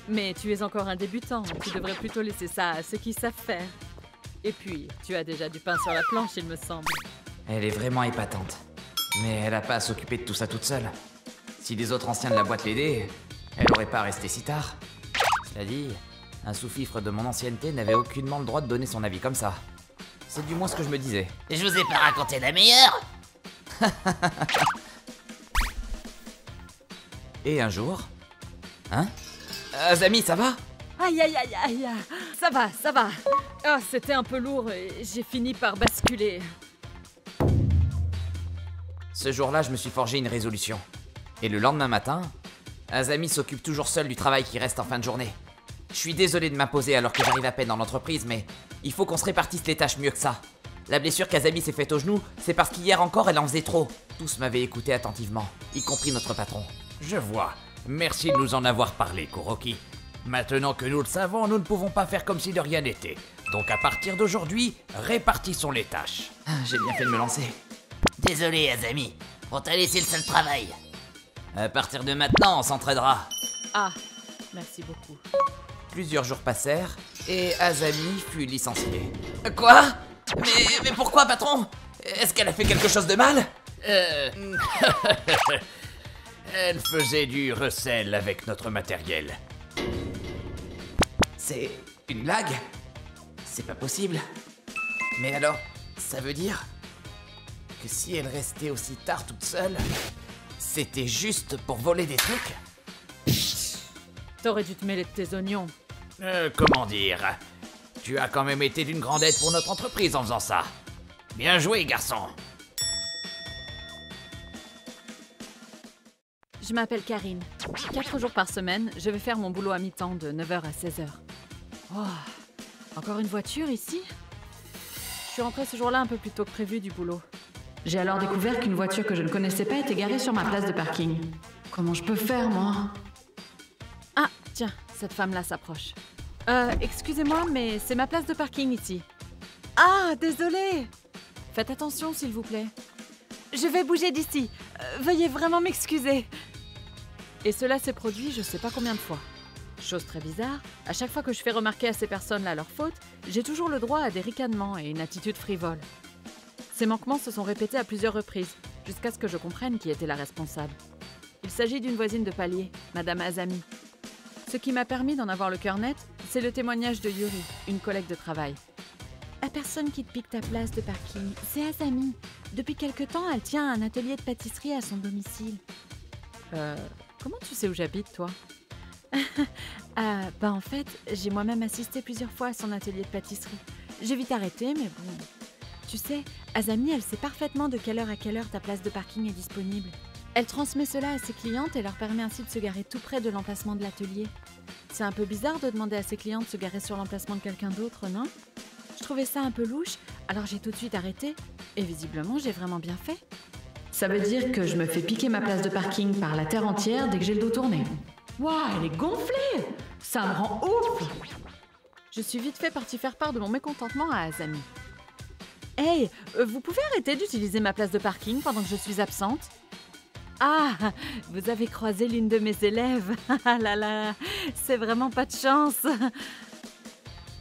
Mais tu es encore un débutant, tu devrais plutôt laisser ça à ceux qui savent faire. Et puis, tu as déjà du pain sur la planche, il me semble. Elle est vraiment épatante. Mais elle a pas à s'occuper de tout ça toute seule. Si les autres anciens de la boîte l'aidaient, elle aurait pas resté si tard. Cela dit, un sous-fifre de mon ancienneté n'avait aucunement le droit de donner son avis comme ça. C'est du moins ce que je me disais. Je vous ai pas raconté la meilleure. Et un jour... Hein? Azami, ça va? Aïe, aïe, aïe, aïe. Ça va, ça va. Ah, c'était un peu lourd et j'ai fini par basculer. Ce jour-là, je me suis forgé une résolution. Et le lendemain matin, Azami s'occupe toujours seul du travail qui reste en fin de journée. Je suis désolé de m'imposer alors que j'arrive à peine dans l'entreprise, mais il faut qu'on se répartisse les tâches mieux que ça. La blessure qu'Azami s'est faite au genou, c'est parce qu'hier encore, elle en faisait trop. Tous m'avaient écouté attentivement, y compris notre patron. Je vois. Merci de nous en avoir parlé, Kuroki. Maintenant que nous le savons, nous ne pouvons pas faire comme si de rien n'était. Donc à partir d'aujourd'hui, répartissons les tâches. Ah, j'ai bien fait de me lancer. Désolé, Azami. On t'a laissé le seul travail. À partir de maintenant, on s'entraidera. Ah, merci beaucoup. Plusieurs jours passèrent et Azami fut licenciée. Quoi? Mais pourquoi, patron? Est-ce qu'elle a fait quelque chose de mal? Elle faisait du recel avec notre matériel. C'est une blague? C'est pas possible. Mais alors, ça veut dire que si elle restait aussi tard toute seule, c'était juste pour voler des trucs? T'aurais dû te mêler de tes oignons. Comment dire? Tu as quand même été d'une grande aide pour notre entreprise en faisant ça. Bien joué, garçon. Je m'appelle Karine. 4 jours par semaine, je vais faire mon boulot à mi-temps de 9h à 16h. Oh, encore une voiture ici? Je suis rentrée ce jour-là un peu plus tôt que prévu du boulot. J'ai alors découvert qu'une voiture que je ne connaissais pas était garée sur ma place de parking. Comment je peux faire, moi? Ah, tiens, cette femme-là s'approche. Excusez-moi, mais c'est ma place de parking ici. Ah, désolée! Faites attention, s'il vous plaît. Je vais bouger d'ici. Veuillez vraiment m'excuser. Et cela s'est produit je sais pas combien de fois. Chose très bizarre, à chaque fois que je fais remarquer à ces personnes-là leur faute, j'ai toujours le droit à des ricanements et une attitude frivole. Ces manquements se sont répétés à plusieurs reprises, jusqu'à ce que je comprenne qui était la responsable. Il s'agit d'une voisine de palier, Madame Azami. Ce qui m'a permis d'en avoir le cœur net, c'est le témoignage de Yuri, une collègue de travail. La personne qui te pique ta place de parking, c'est Azami. Depuis quelque temps, elle tient un atelier de pâtisserie à son domicile. Comment tu sais où j'habite, toi? En fait, j'ai moi-même assisté plusieurs fois à son atelier de pâtisserie. J'ai vite arrêté, mais bon... Tu sais, Azami, elle sait parfaitement de quelle heure à quelle heure ta place de parking est disponible. Elle transmet cela à ses clientes et leur permet ainsi de se garer tout près de l'emplacement de l'atelier. C'est un peu bizarre de demander à ses clientes de se garer sur l'emplacement de quelqu'un d'autre, non? Je trouvais ça un peu louche, alors j'ai tout de suite arrêté. Et visiblement, j'ai vraiment bien fait. Ça veut dire que je me fais piquer ma place de parking par la terre entière dès que j'ai le dos tourné. Waouh, elle est gonflée! Ça me rend ouf! Je suis vite fait partie faire part de mon mécontentement à Azami. Hey, vous pouvez arrêter d'utiliser ma place de parking pendant que je suis absente? Ah, vous avez croisé l'une de mes élèves. Ah là là, c'est vraiment pas de chance.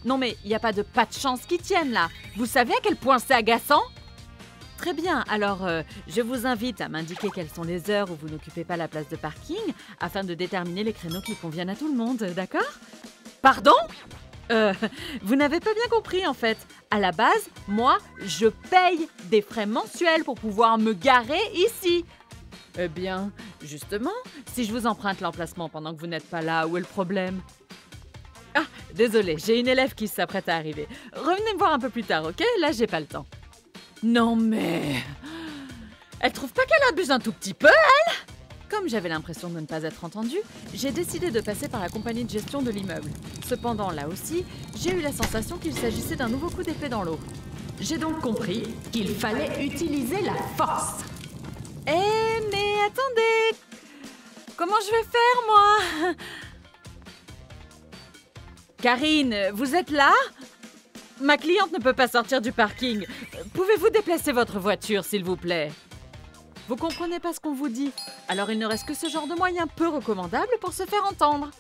Non mais, il n'y a pas de chance qui tienne là. Vous savez à quel point c'est agaçant? Très bien, alors je vous invite à m'indiquer quelles sont les heures où vous n'occupez pas la place de parking afin de déterminer les créneaux qui conviennent à tout le monde, d'accord? Pardon? Vous n'avez pas bien compris en fait. À la base, moi, je paye des frais mensuels pour pouvoir me garer ici. Eh bien, justement, si je vous emprunte l'emplacement pendant que vous n'êtes pas là, où est le problème? Ah, désolé, j'ai une élève qui s'apprête à arriver. Revenez me voir un peu plus tard, ok? Là, j'ai pas le temps. Non mais... Elle trouve pas qu'elle abuse un tout petit peu, elle? Comme j'avais l'impression de ne pas être entendue, j'ai décidé de passer par la compagnie de gestion de l'immeuble. Cependant, là aussi, j'ai eu la sensation qu'il s'agissait d'un nouveau coup d'épée dans l'eau. J'ai donc compris qu'il fallait utiliser la force. Eh, mais attendez! Comment je vais faire, moi? Karine, vous êtes là? Ma cliente ne peut pas sortir du parking. Pouvez-vous déplacer votre voiture, s'il vous plaît? Vous comprenez pas ce qu'on vous dit, alors il ne reste que ce genre de moyen peu recommandable pour se faire entendre.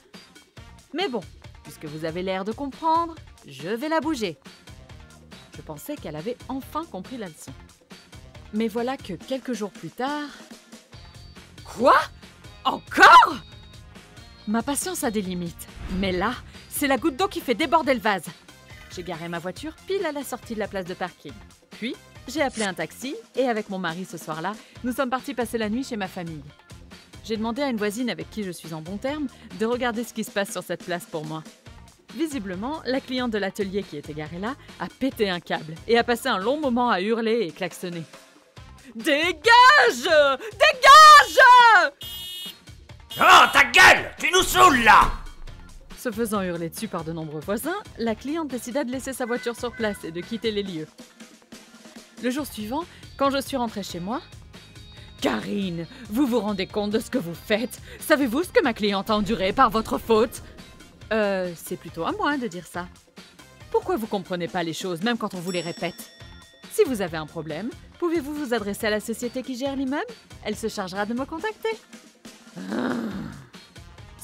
Mais bon, puisque vous avez l'air de comprendre, je vais la bouger. Je pensais qu'elle avait enfin compris la leçon. Mais voilà que quelques jours plus tard... Quoi? Encore? Ma patience a des limites, mais là, c'est la goutte d'eau qui fait déborder le vase. J'ai garé ma voiture pile à la sortie de la place de parking. Puis, j'ai appelé un taxi et avec mon mari ce soir-là, nous sommes partis passer la nuit chez ma famille. J'ai demandé à une voisine avec qui je suis en bon terme de regarder ce qui se passe sur cette place pour moi. Visiblement, la cliente de l'atelier qui était garée là a pété un câble et a passé un long moment à hurler et klaxonner. Dégage! Dégage! Oh, ta gueule! Tu nous saoules, là! Se faisant hurler dessus par de nombreux voisins, la cliente décida de laisser sa voiture sur place et de quitter les lieux. Le jour suivant, quand je suis rentrée chez moi... Karine, vous vous rendez compte de ce que vous faites? Savez-vous ce que ma cliente a enduré par votre faute? C'est plutôt à moi de dire ça. Pourquoi vous comprenez pas les choses, même quand on vous les répète? Si vous avez un problème, pouvez-vous vous adresser à la société qui gère l'immeuble? Elle se chargera de me contacter.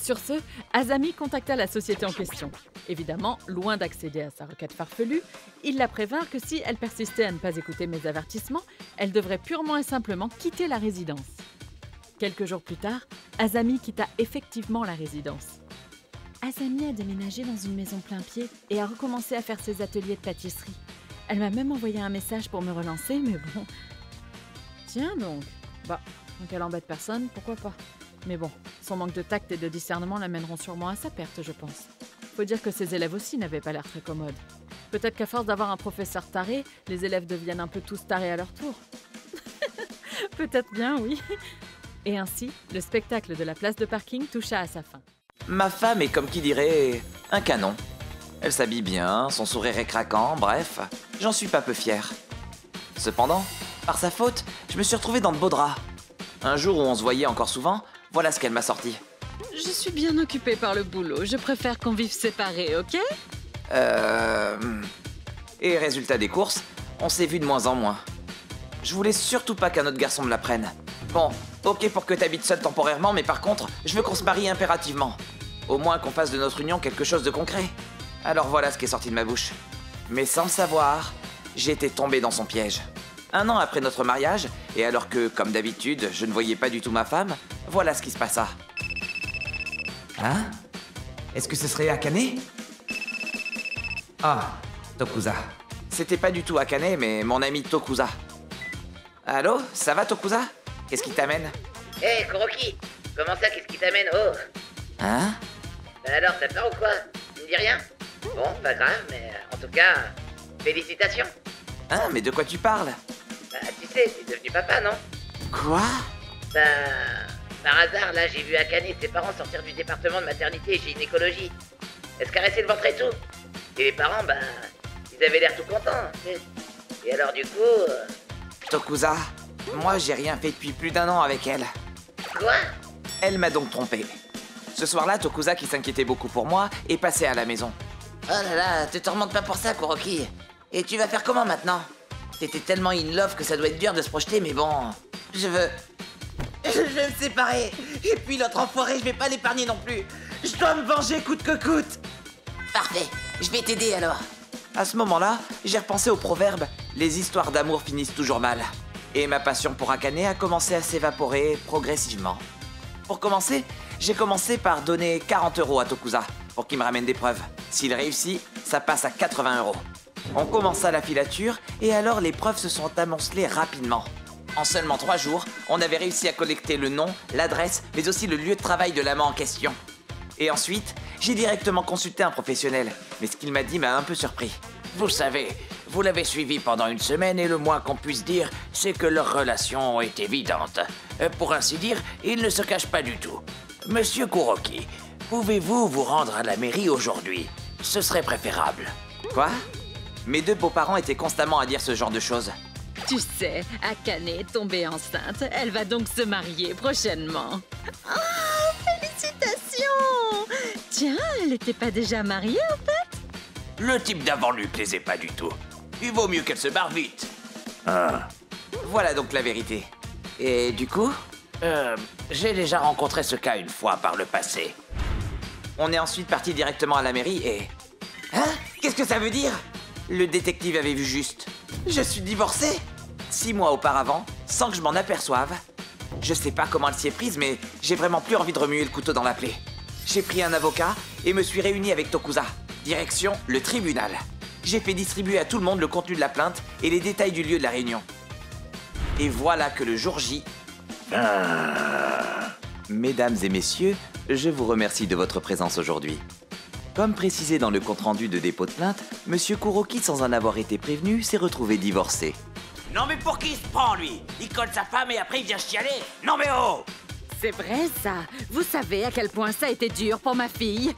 Sur ce, Azami contacta la société en question. Évidemment, loin d'accéder à sa requête farfelue, il la prévinrent que si elle persistait à ne pas écouter mes avertissements, elle devrait purement et simplement quitter la résidence. Quelques jours plus tard, Azami quitta effectivement la résidence. Azami a déménagé dans une maison plein pied et a recommencé à faire ses ateliers de pâtisserie. Elle m'a même envoyé un message pour me relancer, mais bon... Tiens donc. Bah, donc elle embête personne, pourquoi pas. Mais bon, son manque de tact et de discernement l'amèneront sûrement à sa perte, je pense. Faut dire que ses élèves aussi n'avaient pas l'air très commodes. Peut-être qu'à force d'avoir un professeur taré, les élèves deviennent un peu tous tarés à leur tour. Peut-être bien, oui. Et ainsi, le spectacle de la place de parking toucha à sa fin. Ma femme est comme qui dirait un canon. Elle s'habille bien, son sourire est craquant, bref, j'en suis pas peu fier. Cependant, par sa faute, je me suis retrouvé dans de beaux draps. Un jour où on se voyait encore souvent, voilà ce qu'elle m'a sorti. Je suis bien occupée par le boulot, je préfère qu'on vive séparés, ok? Et résultat des courses, on s'est vu de moins en moins. Je voulais surtout pas qu'un autre garçon me la prenne. Bon, ok pour que t'habites seul temporairement, mais par contre, je veux qu'on se marie impérativement. Au moins qu'on fasse de notre union quelque chose de concret. Alors voilà ce qui est sorti de ma bouche. Mais sans le savoir, j'ai été tombé dans son piège. 1 an après notre mariage, et alors que, comme d'habitude, je ne voyais pas du tout ma femme, voilà ce qui se passa. Hein? Est-ce que ce serait Akane? Ah, Tokusa. C'était pas du tout Akane, mais mon ami Tokusa. Allô? Ça va, Tokusa? Qu'est-ce qui t'amène? Hé, Kuroki! Comment ça, qu'est-ce qui t'amène? Oh! Hein? Bah alors, t'as peur ou quoi? Tu me dis rien? Bon, pas grave, mais en tout cas, félicitations! Hein? Mais de quoi tu parles? Bah, tu sais, t'es devenu papa, non? Quoi? Bah... Par hasard, là, j'ai vu Akane et ses parents sortir du département de maternité et gynécologie. Elle se caressait le ventre et tout. Et les parents, bah... Ils avaient l'air tout contents, tu sais. Et alors, du coup... Tokusa, moi j'ai rien fait depuis plus d'1 an avec elle. Quoi? Elle m'a donc trompé. Ce soir-là, Tokusa, qui s'inquiétait beaucoup pour moi, est passé à la maison. Oh là là, te remonte pas pour ça, Kuroki. Et tu vas faire comment maintenant? T'étais tellement in love que ça doit être dur de se projeter, mais bon... Je vais me séparer. Et puis l'autre enfoiré, je vais pas l'épargner non plus. Je dois me venger coûte que coûte. Parfait, je vais t'aider alors. À ce moment-là, j'ai repensé au proverbe « Les histoires d'amour finissent toujours mal ». Et ma passion pour Akane a commencé à s'évaporer progressivement. Pour commencer, j'ai commencé par donner 40 € à Tokusa pour qu'il me ramène des preuves. S'il réussit, ça passe à 80 €. On commença la filature et alors les preuves se sont amoncelées rapidement. En seulement 3 jours, on avait réussi à collecter le nom, l'adresse, mais aussi le lieu de travail de l'amant en question. Et ensuite, j'ai directement consulté un professionnel, mais ce qu'il m'a dit m'a un peu surpris. Vous savez, vous l'avez suivi pendant 1 semaine et le moins qu'on puisse dire, c'est que leur relation est évidente. Pour ainsi dire, ils ne se cachent pas du tout. Monsieur Kuroki, pouvez-vous vous rendre à la mairie aujourd'hui? Ce serait préférable. Quoi? Mes 2 beaux-parents étaient constamment à dire ce genre de choses. Tu sais, Akane est tombée enceinte. Elle va donc se marier prochainement. Oh, félicitations! Tiens, elle n'était pas déjà mariée en fait? Le type d'avant lui plaisait pas du tout. Il vaut mieux qu'elle se barre vite. Ah. Voilà donc la vérité. Et du coup? J'ai déjà rencontré ce cas 1 fois par le passé. On est ensuite parti directement à la mairie et... Hein? Qu'est-ce que ça veut dire? Le détective avait vu juste. Je suis divorcé 6 mois auparavant, sans que je m'en aperçoive. Je sais pas comment elle s'y est prise, mais j'ai vraiment plus envie de remuer le couteau dans la plaie. J'ai pris un avocat et me suis réuni avec Tokusa. Direction, le tribunal. J'ai fait distribuer à tout le monde le contenu de la plainte et les détails du lieu de la réunion. Et voilà que le jour J... Mesdames et messieurs, je vous remercie de votre présence aujourd'hui. Comme précisé dans le compte-rendu de dépôt de plainte, Monsieur Kuroki, sans en avoir été prévenu, s'est retrouvé divorcé. Non mais pour qui il se prend, lui? Il colle sa femme et après il vient chialer? Non mais oh! C'est vrai, ça. Vous savez à quel point ça a été dur pour ma fille.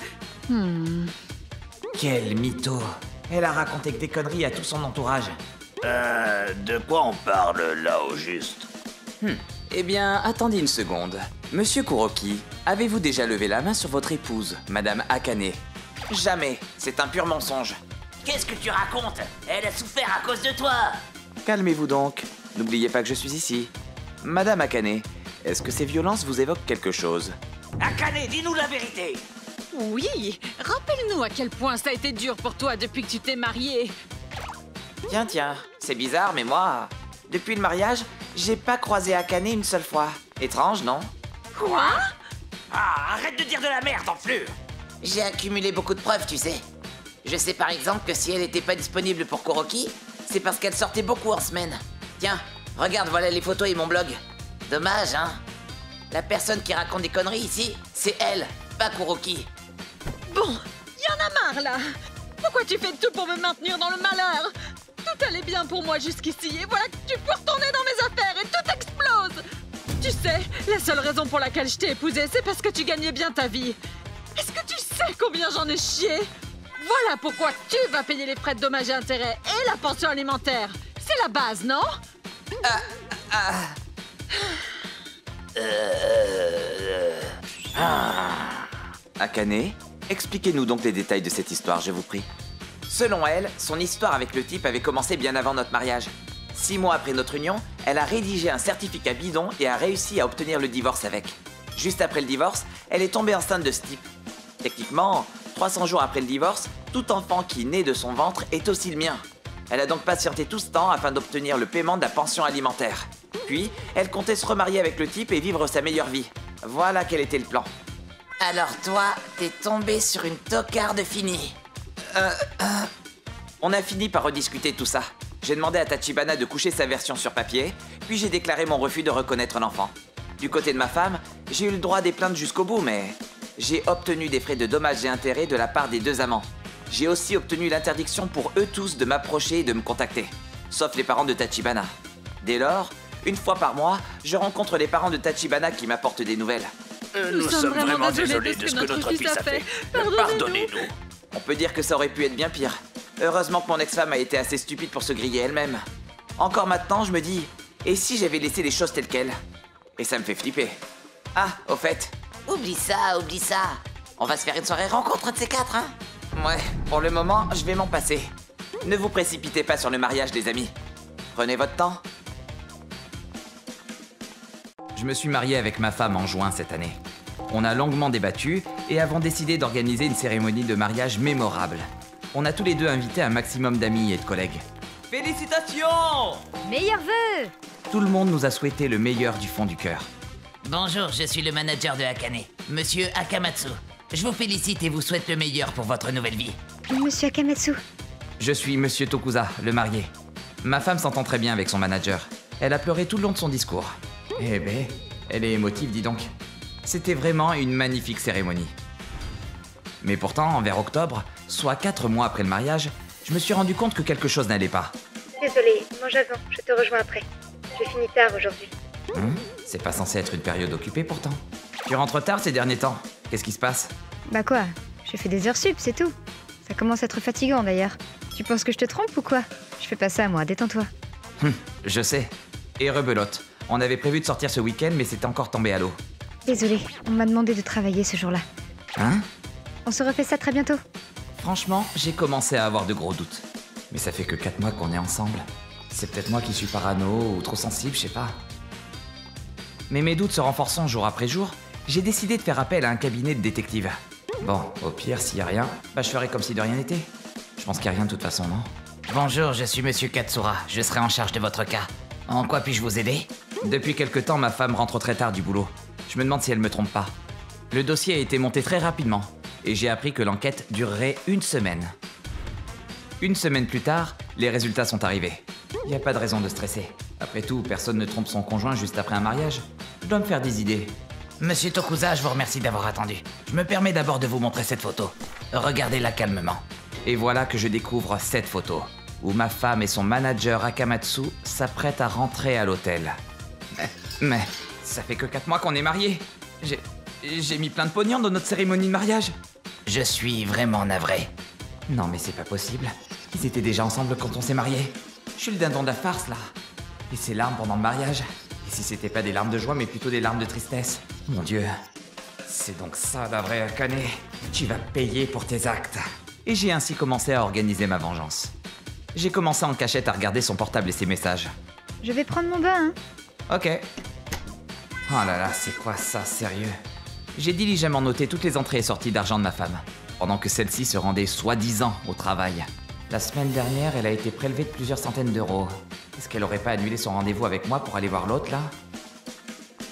Quel mytho. Elle a raconté que des conneries à tout son entourage. De quoi on parle là au juste? Eh bien, attendez une seconde. Monsieur Kuroki, avez-vous déjà levé la main sur votre épouse, Madame Akane? Jamais. C'est un pur mensonge. Qu'est-ce que tu racontes? Elle a souffert à cause de toi! Calmez-vous donc. N'oubliez pas que je suis ici. Madame Akane, est-ce que ces violences vous évoquent quelque chose? Akane, dis-nous la vérité! Oui, rappelle-nous à quel point ça a été dur pour toi depuis que tu t'es mariée. Tiens, c'est bizarre, mais moi, depuis le mariage, j'ai pas croisé Akane une seule fois. Étrange, non? Quoi? Ah, arrête de dire de la merde, enflure! J'ai accumulé beaucoup de preuves, tu sais. Je sais par exemple que si elle n'était pas disponible pour Kuroki, c'est parce qu'elle sortait beaucoup en semaine. Tiens, regarde, voilà les photos et mon blog. Dommage, hein? La personne qui raconte des conneries ici, c'est elle, pas Kuroki. Bon, y en a marre là. Pourquoi tu fais tout pour me maintenir dans le malheur? Tout allait bien pour moi jusqu'ici et voilà que tu peux retourner dans mes affaires et tout explose. Tu sais, la seule raison pour laquelle je t'ai épousée, c'est parce que tu gagnais bien ta vie. Est-ce que tu sais combien j'en ai chié? Voilà pourquoi tu vas payer les frais de dommages et intérêts et la pension alimentaire. C'est la base, non? Akane, expliquez-nous donc les détails de cette histoire, je vous prie. Selon elle, son histoire avec le type avait commencé bien avant notre mariage. 6 mois après notre union, elle a rédigé un certificat bidon et a réussi à obtenir le divorce avec. Juste après le divorce, elle est tombée enceinte de ce type. Techniquement, 300 jours après le divorce, tout enfant qui naît de son ventre est aussi le mien. Elle a donc patienté tout ce temps afin d'obtenir le paiement de la pension alimentaire. Puis, elle comptait se remarier avec le type et vivre sa meilleure vie. Voilà quel était le plan. Alors toi, t'es tombé sur une tocarde finie. On a fini par rediscuter tout ça. J'ai demandé à Tachibana de coucher sa version sur papier, puis j'ai déclaré mon refus de reconnaître l'enfant. Du côté de ma femme, j'ai eu le droit des plaintes jusqu'au bout, mais j'ai obtenu des frais de dommages et intérêts de la part des 2 amants. J'ai aussi obtenu l'interdiction pour eux tous de m'approcher et de me contacter, sauf les parents de Tachibana. Dès lors, une fois par mois, je rencontre les parents de Tachibana qui m'apportent des nouvelles. Nous sommes vraiment désolés de ce que notre fils a fait. Pardonnez-nous. On peut dire que ça aurait pu être bien pire. Heureusement que mon ex-femme a été assez stupide pour se griller elle-même. Encore maintenant, je me dis, et si j'avais laissé les choses telles quelles? Et ça me fait flipper. Ah, au fait. Oublie ça, oublie ça. On va se faire une soirée rencontre de ces 4, hein? Ouais, pour le moment, je vais m'en passer. Ne vous précipitez pas sur le mariage, les amis. Prenez votre temps. Je me suis marié avec ma femme en juin cette année. On a longuement débattu et avons décidé d'organiser une cérémonie de mariage mémorable. On a tous les deux invité un maximum d'amis et de collègues. Félicitations! Meilleurs vœux! Tout le monde nous a souhaité le meilleur du fond du cœur. Bonjour, je suis le manager de Akane, Monsieur Akamatsu. Je vous félicite et vous souhaite le meilleur pour votre nouvelle vie. Monsieur Akamatsu. Je suis Monsieur Tokusa, le marié. Ma femme s'entend très bien avec son manager. Elle a pleuré tout le long de son discours. Eh ben, elle est émotive, dis donc. C'était vraiment une magnifique cérémonie. Mais pourtant, vers octobre, soit 4 mois après le mariage, je me suis rendu compte que quelque chose n'allait pas. Désolée, mange avant, je te rejoins après. Je finis tard aujourd'hui. C'est pas censé être une période occupée pourtant. Tu rentres tard ces derniers temps. Qu'est-ce qui se passe? Bah quoi? Je fais des heures sup, c'est tout. Ça commence à être fatigant d'ailleurs. Tu penses que je te trompe ou quoi? Je fais pas ça moi, détends-toi. Je sais. Et rebelote. On avait prévu de sortir ce week-end, mais c'est encore tombé à l'eau. Désolée, on m'a demandé de travailler ce jour-là. Hein? On se refait ça très bientôt. Franchement, j'ai commencé à avoir de gros doutes. Mais ça fait que 4 mois qu'on est ensemble. C'est peut-être moi qui suis parano ou trop sensible, je sais pas. Mais mes doutes se renforçant jour après jour, j'ai décidé de faire appel à un cabinet de détective. Bon, au pire, s'il y a rien, bah je ferai comme si de rien n'était. Je pense qu'il y a rien de toute façon, non? Bonjour, je suis Monsieur Katsura. Je serai en charge de votre cas. En quoi puis-je vous aider? Depuis quelque temps, ma femme rentre très tard du boulot. Je me demande si elle me trompe pas. Le dossier a été monté très rapidement, et j'ai appris que l'enquête durerait 1 semaine. 1 semaine plus tard, les résultats sont arrivés. Y a pas de raison de stresser. Après tout, personne ne trompe son conjoint juste après un mariage. Je dois me faire des idées. Monsieur Tokusa, je vous remercie d'avoir attendu. Je me permets d'abord de vous montrer cette photo. Regardez-la calmement. Et voilà que je découvre cette photo, où ma femme et son manager Akamatsu s'apprêtent à rentrer à l'hôtel. Mais ça fait que 4 mois qu'on est mariés. J'ai mis plein de pognon dans notre cérémonie de mariage. Je suis vraiment navré. Non mais c'est pas possible. Ils étaient déjà ensemble quand on s'est mariés. Je suis le dindon de la farce là. Et ces larmes pendant le mariage. Et si c'était pas des larmes de joie mais plutôt des larmes de tristesse. Mon Dieu. C'est donc ça la vraie Akane. Tu vas payer pour tes actes. Et j'ai ainsi commencé à organiser ma vengeance. J'ai commencé en cachette à regarder son portable et ses messages. Je vais prendre mon bain, hein. Ok. Oh là là, c'est quoi ça, sérieux? J'ai diligemment noté toutes les entrées et sorties d'argent de ma femme, pendant que celle-ci se rendait soi-disant au travail. La semaine dernière, elle a été prélevée de plusieurs centaines d'euros. Est-ce qu'elle aurait pas annulé son rendez-vous avec moi pour aller voir l'autre, là?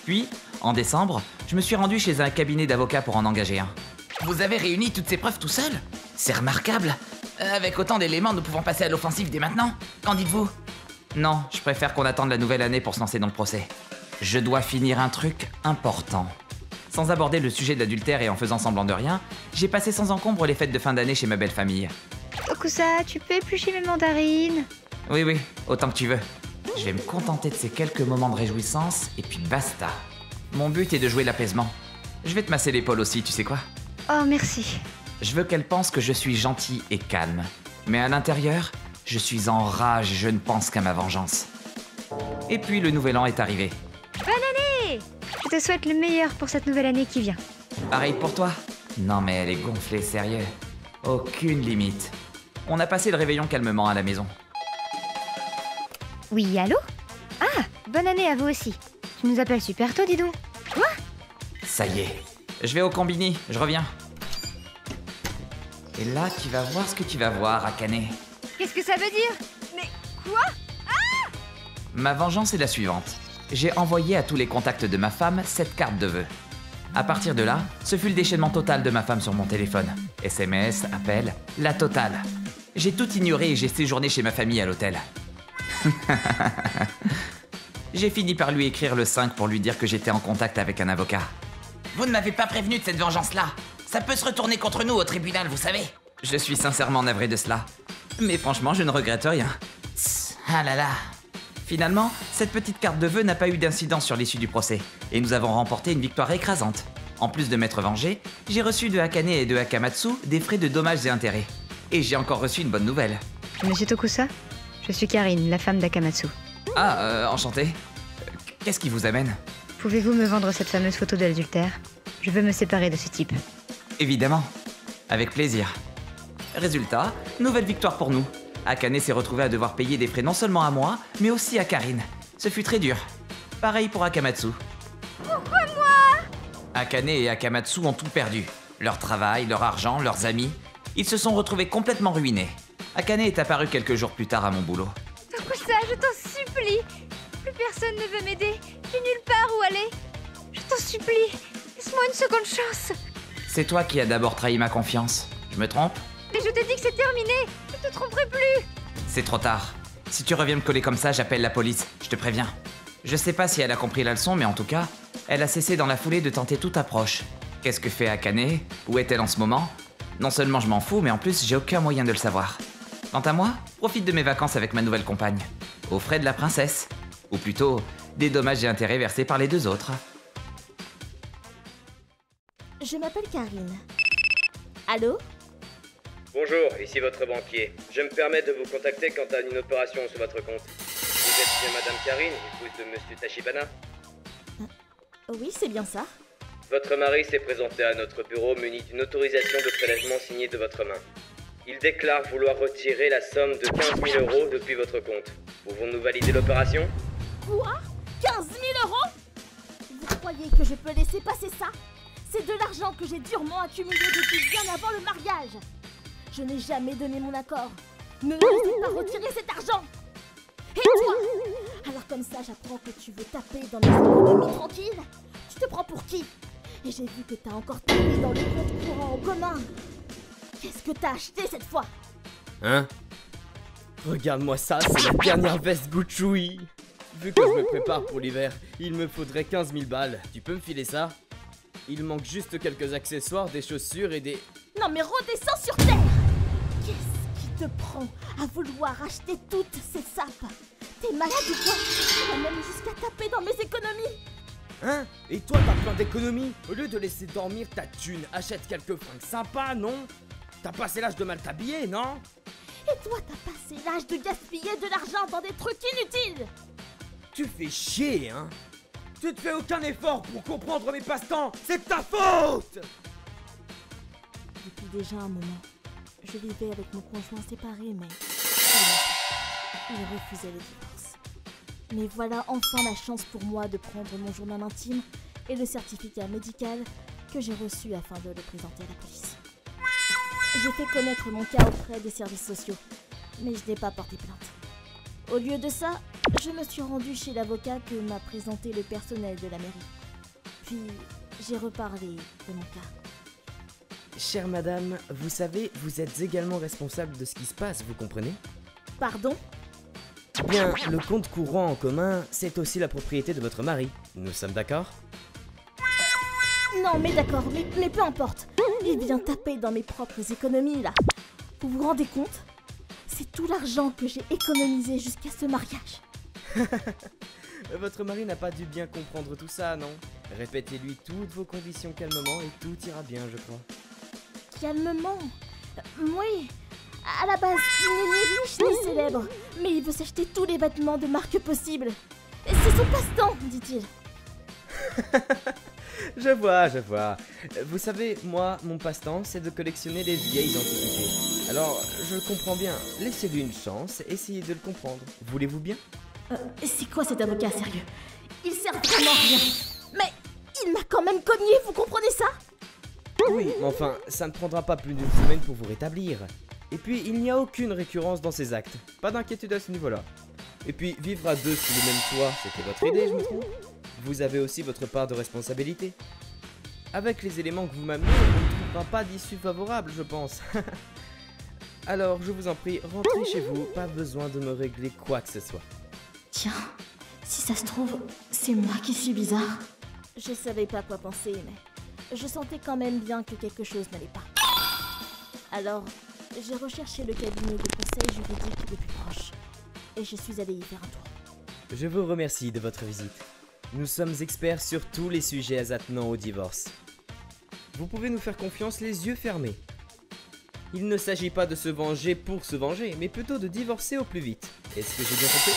Puis, en décembre, je me suis rendu chez un cabinet d'avocats pour en engager un. Vous avez réuni toutes ces preuves tout seul? C'est remarquable. Avec autant d'éléments, nous pouvons passer à l'offensive dès maintenant. Qu'en dites-vous? Non, je préfère qu'on attende la nouvelle année pour se lancer dans le procès. Je dois finir un truc important. Sans aborder le sujet de l'adultère et en faisant semblant de rien, j'ai passé sans encombre les fêtes de fin d'année chez ma belle famille. Tokusa, tu peux éplucher mes mandarines? Oui, autant que tu veux. Je vais me contenter de ces quelques moments de réjouissance et puis basta. Mon but est de jouer l'apaisement. Je vais te masser l'épaule aussi, tu sais quoi? Oh, merci. Je veux qu'elle pense que je suis gentil et calme. Mais à l'intérieur, je suis en rage et je ne pense qu'à ma vengeance. Et puis le nouvel an est arrivé. Bonne année! Je te souhaite le meilleur pour cette nouvelle année qui vient. Pareil pour toi? Non mais elle est gonflée, sérieux. Aucune limite. On a passé le réveillon calmement à la maison. Oui, allô? Ah, bonne année à vous aussi. Tu nous appelles super tôt, dis donc. Quoi? Ça y est. Je vais au combini, je reviens. Et là, tu vas voir ce que tu vas voir, Akane. Qu'est-ce que ça veut dire? Mais quoi? Ma vengeance est la suivante. J'ai envoyé à tous les contacts de ma femme cette carte de vœux. À partir de là, ce fut le déchaînement total de ma femme sur mon téléphone. SMS, appel, la totale. J'ai tout ignoré et j'ai séjourné chez ma famille à l'hôtel. J'ai fini par lui écrire le 5 pour lui dire que j'étais en contact avec un avocat. Vous ne m'avez pas prévenu de cette vengeance-là. Ça peut se retourner contre nous au tribunal, vous savez. Je suis sincèrement navré de cela. Mais franchement, je ne regrette rien. Ah là là. Finalement, cette petite carte de vœux n'a pas eu d'incidence sur l'issue du procès, et nous avons remporté une victoire écrasante. En plus de m'être vengé, j'ai reçu de Akane et de Akamatsu des frais de dommages et intérêts. Et j'ai encore reçu une bonne nouvelle. Monsieur Tokusa, je suis Karine, la femme d'Akamatsu. Ah, enchanté. Qu'est-ce qui vous amène? Pouvez-vous me vendre cette fameuse photo d'adultère? Je veux me séparer de ce type. Évidemment. Avec plaisir. Résultat, nouvelle victoire pour nous. Akane s'est retrouvé à devoir payer des frais non seulement à moi, mais aussi à Karine. Ce fut très dur. Pareil pour Akamatsu. Pourquoi moi? Akane et Akamatsu ont tout perdu. Leur travail, leur argent, leurs amis. Ils se sont retrouvés complètement ruinés. Akane est apparu quelques jours plus tard à mon boulot. Tokusa, je t'en supplie. Plus personne ne veut m'aider. J'ai nulle part où aller. Je t'en supplie. Laisse-moi une seconde chance. C'est toi qui as d'abord trahi ma confiance. Je me trompe? Mais je t'ai dit que c'est terminé. Je te tromperai plus. C'est trop tard. Si tu reviens me coller comme ça, j'appelle la police. Je te préviens. Je sais pas si elle a compris la leçon, mais en tout cas, elle a cessé dans la foulée de tenter toute approche. Qu'est-ce que fait Akane? Où est-elle en ce moment? Non seulement je m'en fous, mais en plus, j'ai aucun moyen de le savoir. Quant à moi, profite de mes vacances avec ma nouvelle compagne. Aux frais de la princesse. Ou plutôt, des dommages et intérêts versés par les deux autres. Je m'appelle Karine. Allô? Bonjour, ici votre banquier. Je me permets de vous contacter quant à une opération sur votre compte. Vous êtes bien Madame Karine, épouse de Monsieur Tachibana? Oui, c'est bien ça. Votre mari s'est présenté à notre bureau muni d'une autorisation de prélèvement signée de votre main. Il déclare vouloir retirer la somme de 15 000 € depuis votre compte. Pouvons-nous valider l'opération? Quoi? 15 000 €? Vous croyez que je peux laisser passer ça? C'est de l'argent que j'ai durement accumulé depuis bien avant le mariage. Je n'ai jamais donné mon accord. Ne laissez pas retirer cet argent. Et toi? Alors comme ça, j'apprends que tu veux taper dans mes économies tranquilles? Tu te prends pour qui? Et j'ai vu que t'as encore tapé dans le compte courant en commun. Qu'est-ce que t'as acheté cette fois? Hein? Regarde-moi ça, c'est la dernière veste Gucci. Vu que je me prépare pour l'hiver, il me faudrait 15 000 balles. Tu peux me filer ça? Il manque juste quelques accessoires, des chaussures et des... Non mais redescends sur terre! Qu'est-ce qui te prend à vouloir acheter toutes ces sapes? T'es malade ou quoi? Tu vas même jusqu'à taper dans mes économies! Hein? Et toi t'as plein d'économies? Au lieu de laisser dormir ta thune, achète quelques fringues sympas, non? T'as passé l'âge de mal t'habiller, non? Et toi t'as passé l'âge de gaspiller de l'argent dans des trucs inutiles! Tu fais chier, hein? Tu te fais aucun effort pour comprendre mes passe-temps! C'est de ta faute! Depuis déjà un moment, je vivais avec mon conjoint séparé, mais il refusait le divorce. Mais voilà enfin la chance pour moi de prendre mon journal intime et le certificat médical que j'ai reçu afin de le présenter à la police. J'ai fait connaître mon cas auprès des services sociaux, mais je n'ai pas porté plainte. Au lieu de ça, je me suis rendue chez l'avocat que m'a présenté le personnel de la mairie. Puis, j'ai reparlé de mon cas. Chère madame, vous savez, vous êtes également responsable de ce qui se passe, vous comprenez? Pardon? Bien, le compte courant en commun, c'est aussi la propriété de votre mari. Nous sommes d'accord? Non, mais d'accord, mais peu importe. Il vient taper dans mes propres économies, là. Vous vous rendez compte? C'est tout l'argent que j'ai économisé jusqu'à ce mariage. Votre mari n'a pas dû bien comprendre tout ça, non? Répétez-lui toutes vos conditions calmement et tout ira bien, je crois. Calmement? Oui. À la base, il n'est ni riche ni célèbre, mais il veut s'acheter tous les vêtements de marque possible. C'est son passe-temps, dit-il. Je vois. Vous savez, moi, mon passe-temps, c'est de collectionner les vieilles antiquités. Alors, je comprends bien. Laissez-lui une chance, essayez de le comprendre. Voulez-vous bien? C'est quoi cet avocat, sérieux? Il sert vraiment à rien. Mais il m'a quand même cogné, vous comprenez ça? Oui, mais enfin, ça ne prendra pas plus d'une semaine pour vous rétablir. Et puis, il n'y a aucune récurrence dans ces actes. Pas d'inquiétude à ce niveau-là. Et puis, vivre à deux sous le même toit, c'était votre idée, je me trompe? Vous avez aussi votre part de responsabilité. Avec les éléments que vous m'amenez, on ne trouvera pas d'issue favorable, je pense. Alors, je vous en prie, rentrez chez vous, pas besoin de me régler quoi que ce soit. Tiens, si ça se trouve, c'est moi qui suis bizarre. Je savais pas quoi penser, mais je sentais quand même bien que quelque chose n'allait pas. Alors, j'ai recherché le cabinet de conseil juridique le plus proche, et je suis allée y faire un tour. Je vous remercie de votre visite. Nous sommes experts sur tous les sujets attenant au divorce. Vous pouvez nous faire confiance les yeux fermés. Il ne s'agit pas de se venger pour se venger, mais plutôt de divorcer au plus vite. Est-ce que j'ai bien compris?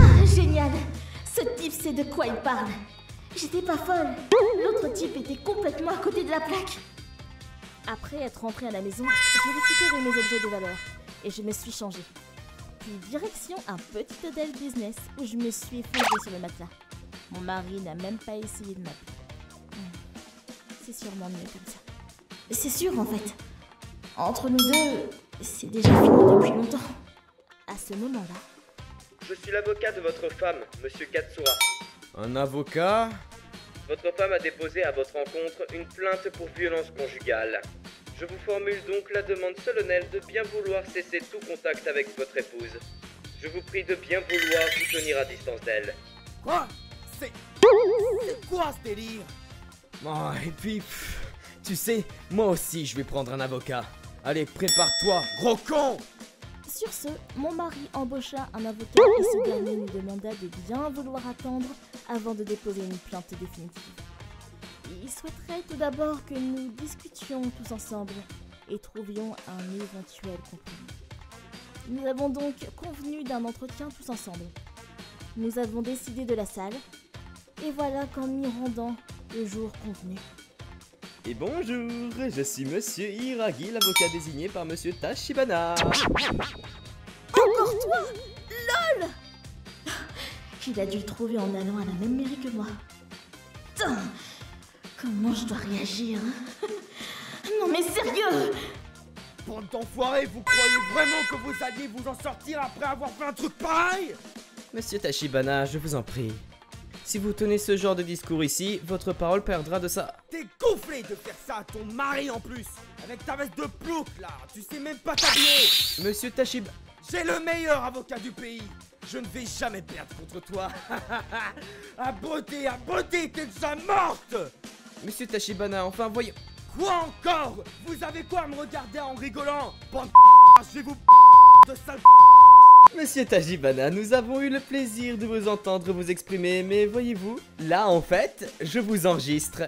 Ah, génial! Ce type sait de quoi il parle. J'étais pas folle. L'autre type était complètement à côté de la plaque. Après être rentrée à la maison, j'ai récupéré mes objets de valeur et je me suis changée. Puis direction un petit hôtel business où je me suis effondrée sur le matelas. Mon mari n'a même pas essayé de m'appeler. C'est sûrement mieux comme ça. C'est sûr en fait. Entre nous deux, c'est déjà fini depuis longtemps. À ce moment-là... Je suis l'avocat de votre femme, Monsieur Katsura. Un avocat? Votre femme a déposé à votre encontre une plainte pour violence conjugale. Je vous formule donc la demande solennelle de bien vouloir cesser tout contact avec votre épouse. Je vous prie de bien vouloir vous tenir à distance d'elle. Quoi? C'est quoi ce délire? Oh, et puis, tu sais, moi aussi je vais prendre un avocat. Allez, prépare-toi, gros con! Sur ce, mon mari embaucha un avocat et ce dernier nous demanda de bien vouloir attendre avant de déposer une plainte définitive. Il souhaiterait tout d'abord que nous discutions tous ensemble et trouvions un éventuel compromis. Nous avons donc convenu d'un entretien tous ensemble. Nous avons décidé de la salle, et voilà qu'en m'y rendant le jour convenu. Et bonjour, je suis Monsieur Hiragi, l'avocat désigné par Monsieur Tachibana. Encore toi? LOL! Il a dû le trouver en allant à la même mairie que moi. Putain, comment je dois réagir? Non mais sérieux! Bande d'enfoirés, vous croyez vraiment que vous alliez vous en sortir après avoir fait un truc pareil? Monsieur Tachibana, je vous en prie. Si vous tenez ce genre de discours ici, votre parole perdra de sa... T'es gonflé de faire ça à ton mari en plus! Avec ta veste de plouc là, tu sais même pas t'habiller! Monsieur Tachib... J'ai le meilleur avocat du pays! Je ne vais jamais perdre contre toi! À beauté, t'es déjà morte! Monsieur Tachibana, enfin voyez... Quoi encore? Vous avez quoi à me regarder en rigolant? Bande je vais vous de sale... Monsieur Tachibana, nous avons eu le plaisir de vous entendre vous exprimer, mais voyez-vous, là en fait, je vous enregistre.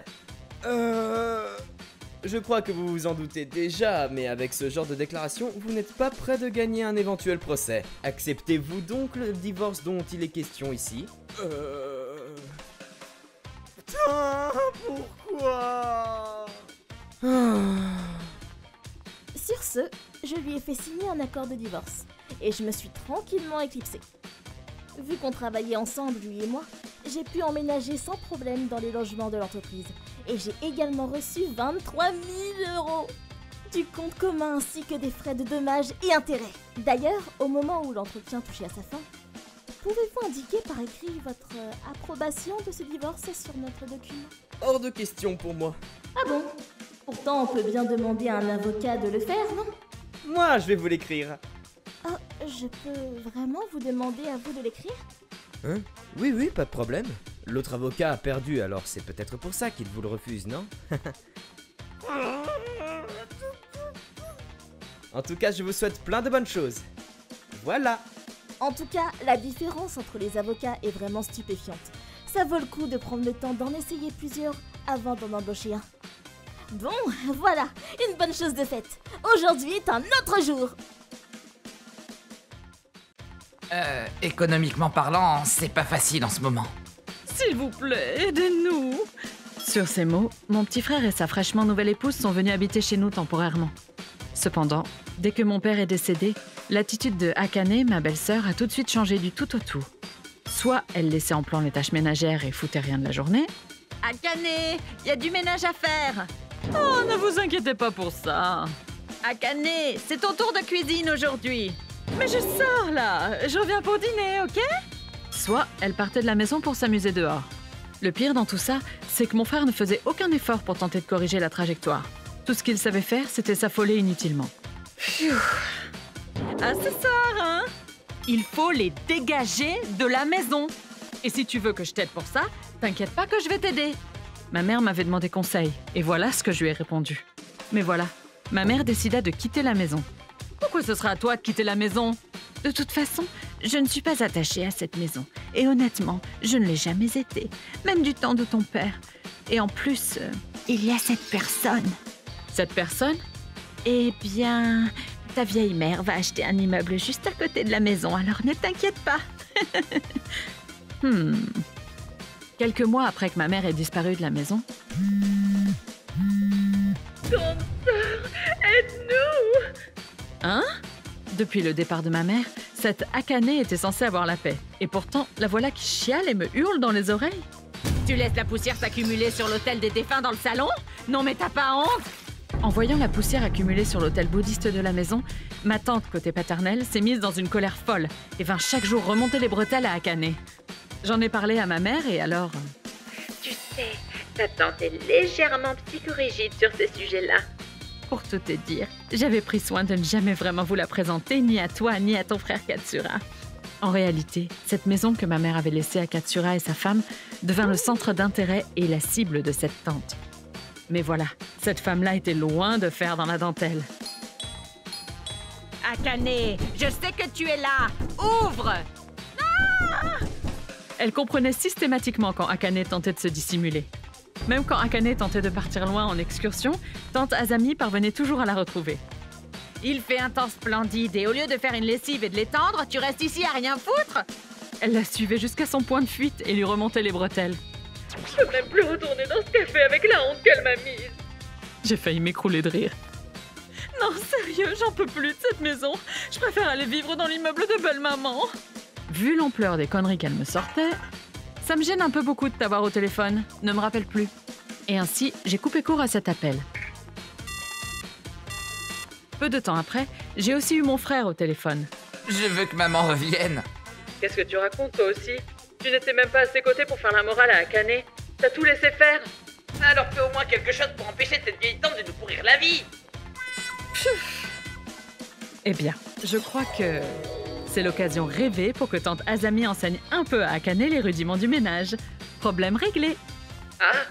Je crois que vous vous en doutez déjà, mais avec ce genre de déclaration, vous n'êtes pas près de gagner un éventuel procès. Acceptez-vous donc le divorce dont il est question ici? Putain, pourquoi? Sur ce, je lui ai fait signer un accord de divorce, et je me suis tranquillement éclipsée. Vu qu'on travaillait ensemble, lui et moi, j'ai pu emménager sans problème dans les logements de l'entreprise, et j'ai également reçu 23 000 € du compte commun ainsi que des frais de dommages et intérêts. D'ailleurs, au moment où l'entretien touchait à sa fin, pouvez-vous indiquer par écrit votre approbation de ce divorce sur notre document? Hors de question pour moi. Ah bon? Pourtant, on peut bien demander à un avocat de le faire, non? Moi, je vais vous l'écrire. Oh, je peux vraiment vous demander à vous de l'écrire? Hein? Oui, pas de problème. L'autre avocat a perdu, alors c'est peut-être pour ça qu'il vous le refuse, non? En tout cas, je vous souhaite plein de bonnes choses. Voilà. En tout cas, la différence entre les avocats est vraiment stupéfiante. Ça vaut le coup de prendre le temps d'en essayer plusieurs avant d'en embaucher un. Bon, voilà, une bonne chose de faite. Aujourd'hui est un autre jour. Économiquement parlant, c'est pas facile en ce moment. S'il vous plaît, aidez-nous. Sur ces mots, mon petit frère et sa fraîchement nouvelle épouse sont venus habiter chez nous temporairement. Cependant, dès que mon père est décédé, l'attitude de Akane, ma belle-sœur, a tout de suite changé du tout au tout. Soit elle laissait en plan les tâches ménagères et foutait rien de la journée. Akane, il y a du ménage à faire. Oh, ne vous inquiétez pas pour ça. Akane, c'est ton tour de cuisine aujourd'hui. Mais je sors là, je reviens pour dîner, ok? Soit elle partait de la maison pour s'amuser dehors. Le pire dans tout ça, c'est que mon frère ne faisait aucun effort pour tenter de corriger la trajectoire. Tout ce qu'il savait faire, c'était s'affoler inutilement. Pfiou. À ce soir, hein? Il faut les dégager de la maison. Et si tu veux que je t'aide pour ça, t'inquiète pas que je vais t'aider. Ma mère m'avait demandé conseil, et voilà ce que je lui ai répondu. Mais voilà, ma mère décida de quitter la maison. Pourquoi ce sera à toi de quitter la maison? De toute façon, je ne suis pas attachée à cette maison. Et honnêtement, je ne l'ai jamais été, même du temps de ton père. Et en plus, il y a cette personne. Cette personne? Eh bien, ta vieille mère va acheter un immeuble juste à côté de la maison, alors ne t'inquiète pas. Quelques mois après que ma mère ait disparu de la maison... Grande sœur, aide-nous! Hein? Depuis le départ de ma mère, cette Akane était censée avoir la paix. Et pourtant, la voilà qui chiale et me hurle dans les oreilles. Tu laisses la poussière s'accumuler sur l'autel des défunts dans le salon? Non mais t'as pas honte? En voyant la poussière accumulée sur l'autel bouddhiste de la maison, ma tante, côté paternelle, s'est mise dans une colère folle et vint chaque jour remonter les bretelles à Akane. J'en ai parlé à ma mère et alors... Tu sais, ta tante est légèrement psychorigide sur ces sujets-là. Pour tout te dire, j'avais pris soin de ne jamais vraiment vous la présenter, ni à toi, ni à ton frère Katsura. En réalité, cette maison que ma mère avait laissée à Katsura et sa femme devint le centre d'intérêt et la cible de cette tante. Mais voilà, cette femme-là était loin de faire dans la dentelle. Akane, je sais que tu es là. Ouvre! Ah! Elle comprenait systématiquement quand Akane tentait de se dissimuler. Même quand Akane tentait de partir loin en excursion, tante Azami parvenait toujours à la retrouver. Il fait un temps splendide et au lieu de faire une lessive et de l'étendre, tu restes ici à rien foutre? Elle la suivait jusqu'à son point de fuite et lui remontait les bretelles. Je peux même plus retourner dans ce café avec la honte qu'elle m'a mise. J'ai failli m'écrouler de rire. Non, sérieux, j'en peux plus de cette maison. Je préfère aller vivre dans l'immeuble de belle-maman. Vu l'ampleur des conneries qu'elle me sortait, ça me gêne un peu beaucoup de t'avoir au téléphone. Ne me rappelle plus. Et ainsi, j'ai coupé court à cet appel. Peu de temps après, j'ai aussi eu mon frère au téléphone. Je veux que maman revienne. Qu'est-ce que tu racontes, toi aussi? Tu n'étais même pas à ses côtés pour faire la morale à Akane. T'as tout laissé faire. Alors fais au moins quelque chose pour empêcher cette vieille tante de nous pourrir la vie. Eh bien, je crois que c'est l'occasion rêvée pour que tante Azami enseigne un peu à Akane les rudiments du ménage. Problème réglé. Ah,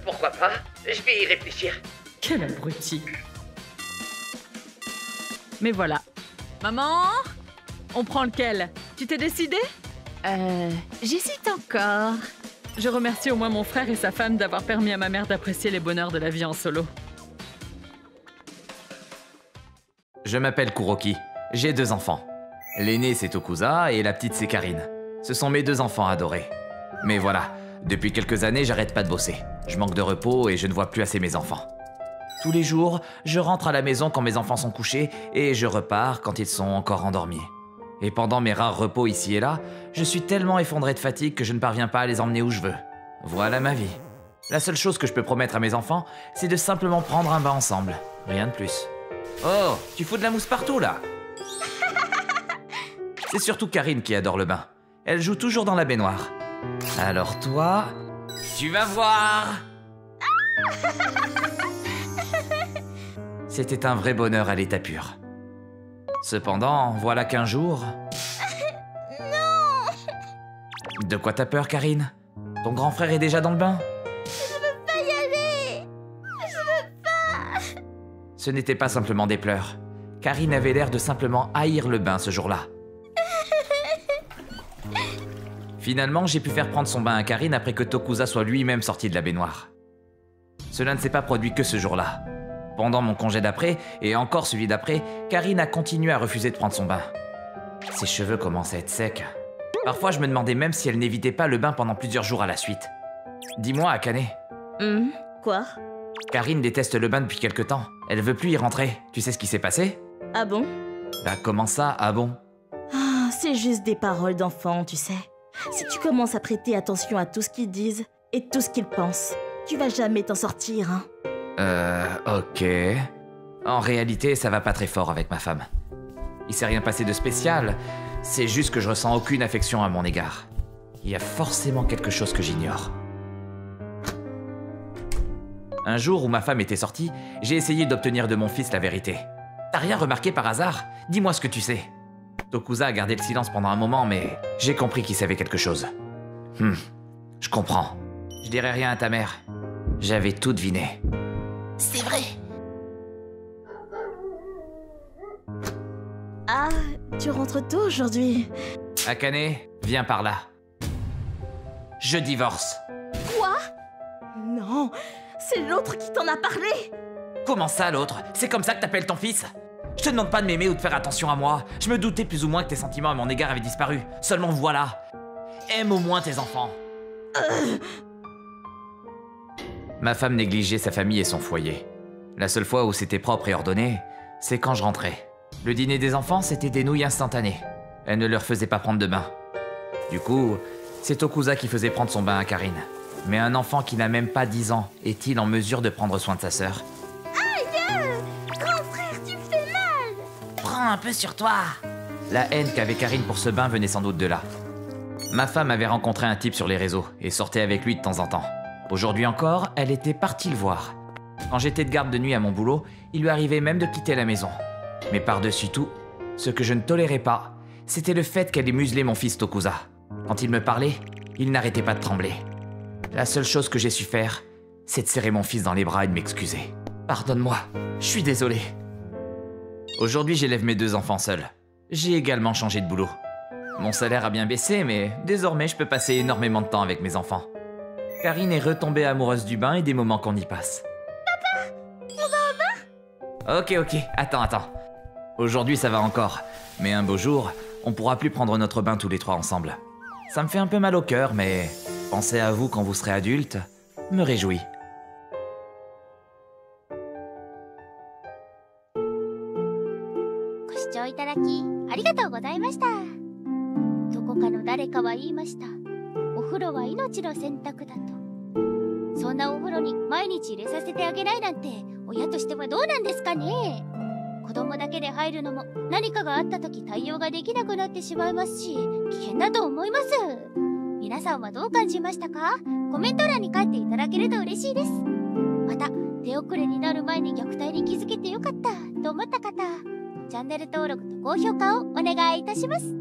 Pourquoi pas? Je vais y réfléchir. Quel abruti. Mais voilà. Maman? On prend lequel? Tu t'es décidée? J'hésite encore. Je remercie au moins mon frère et sa femme d'avoir permis à ma mère d'apprécier les bonheurs de la vie en solo. Je m'appelle Kuroki. J'ai 2 enfants. L'aîné c'est Tokusa et la petite c'est Karine. Ce sont mes 2 enfants adorés. Mais voilà, depuis quelques années j'arrête pas de bosser. Je manque de repos et je ne vois plus assez mes enfants. Tous les jours, je rentre à la maison quand mes enfants sont couchés et je repars quand ils sont encore endormis. Et pendant mes rares repos ici et là, je suis tellement effondré de fatigue que je ne parviens pas à les emmener où je veux. Voilà ma vie. La seule chose que je peux promettre à mes enfants, c'est de simplement prendre un bain ensemble. Rien de plus. Oh, tu fous de la mousse partout là. C'est surtout Karine qui adore le bain. Elle joue toujours dans la baignoire. Alors toi, tu vas voir. C'était un vrai bonheur à l'état pur. Cependant, voilà qu'un jour... Non! De quoi t'as peur, Karine? Ton grand frère est déjà dans le bain? Je veux pas y aller! Je veux pas! Ce n'était pas simplement des pleurs. Karine avait l'air de simplement haïr le bain ce jour-là. Finalement, j'ai pu faire prendre son bain à Karine après que Tokusa soit lui-même sorti de la baignoire. Cela ne s'est pas produit que ce jour-là. Pendant mon congé d'après, et encore celui d'après, Karine a continué à refuser de prendre son bain. Ses cheveux commençaient à être secs. Parfois, je me demandais même si elle n'évitait pas le bain pendant plusieurs jours à la suite. Dis-moi, Akane. Quoi? Karine déteste le bain depuis quelque temps. Elle veut plus y rentrer. Tu sais ce qui s'est passé? Ah bon? Bah comment ça, ah bon? Ah, c'est juste des paroles d'enfant, tu sais. Si tu commences à prêter attention à tout ce qu'ils disent et tout ce qu'ils pensent, tu vas jamais t'en sortir, hein. Ok. En réalité, ça va pas très fort avec ma femme. Il s'est rien passé de spécial, c'est juste que je ressens aucune affection à mon égard. Il y a forcément quelque chose que j'ignore. Un jour où ma femme était sortie, j'ai essayé d'obtenir de mon fils la vérité. T'as rien remarqué par hasard? Dis-moi ce que tu sais. Tokusa a gardé le silence pendant un moment, mais j'ai compris qu'il savait quelque chose. Je comprends. Je dirai rien à ta mère. J'avais tout deviné. C'est vrai. Ah, tu rentres tôt aujourd'hui. Akane, viens par là. Je divorce. Quoi? Non, c'est l'autre qui t'en a parlé. Comment ça, l'autre? C'est comme ça que t'appelles ton fils? Je te demande pas de m'aimer ou de faire attention à moi. Je me doutais plus ou moins que tes sentiments à mon égard avaient disparu. Seulement voilà. Aime au moins tes enfants. Ma femme négligeait sa famille et son foyer. La seule fois où c'était propre et ordonné, c'est quand je rentrais. Le dîner des enfants, c'était des nouilles instantanées. Elle ne leur faisait pas prendre de bain. Du coup, c'est Tokusa qui faisait prendre son bain à Karine. Mais un enfant qui n'a même pas 10 ans, est-il en mesure de prendre soin de sa sœur? Aïe! Grand frère, tu me fais mal! Prends un peu sur toi. La haine qu'avait Karine pour ce bain venait sans doute de là. Ma femme avait rencontré un type sur les réseaux et sortait avec lui de temps en temps. Aujourd'hui encore, elle était partie le voir. Quand j'étais de garde de nuit à mon boulot, il lui arrivait même de quitter la maison. Mais par-dessus tout, ce que je ne tolérais pas, c'était le fait qu'elle ait muselé mon fils Tokusa. Quand il me parlait, il n'arrêtait pas de trembler. La seule chose que j'ai su faire, c'est de serrer mon fils dans les bras et de m'excuser. Pardonne-moi, je suis désolé. Aujourd'hui, j'élève mes 2 enfants seuls. J'ai également changé de boulot. Mon salaire a bien baissé, mais désormais, je peux passer énormément de temps avec mes enfants. Karine est retombée amoureuse du bain et des moments qu'on y passe. Papa, on va au bain? Ok, attends. Aujourd'hui, ça va encore. Mais un beau jour, on pourra plus prendre notre bain tous les 3 ensemble. Ça me fait un peu mal au cœur, mais penser à vous quand vous serez adulte me réjouit.チャンネル登録と高評価をお願いいたします。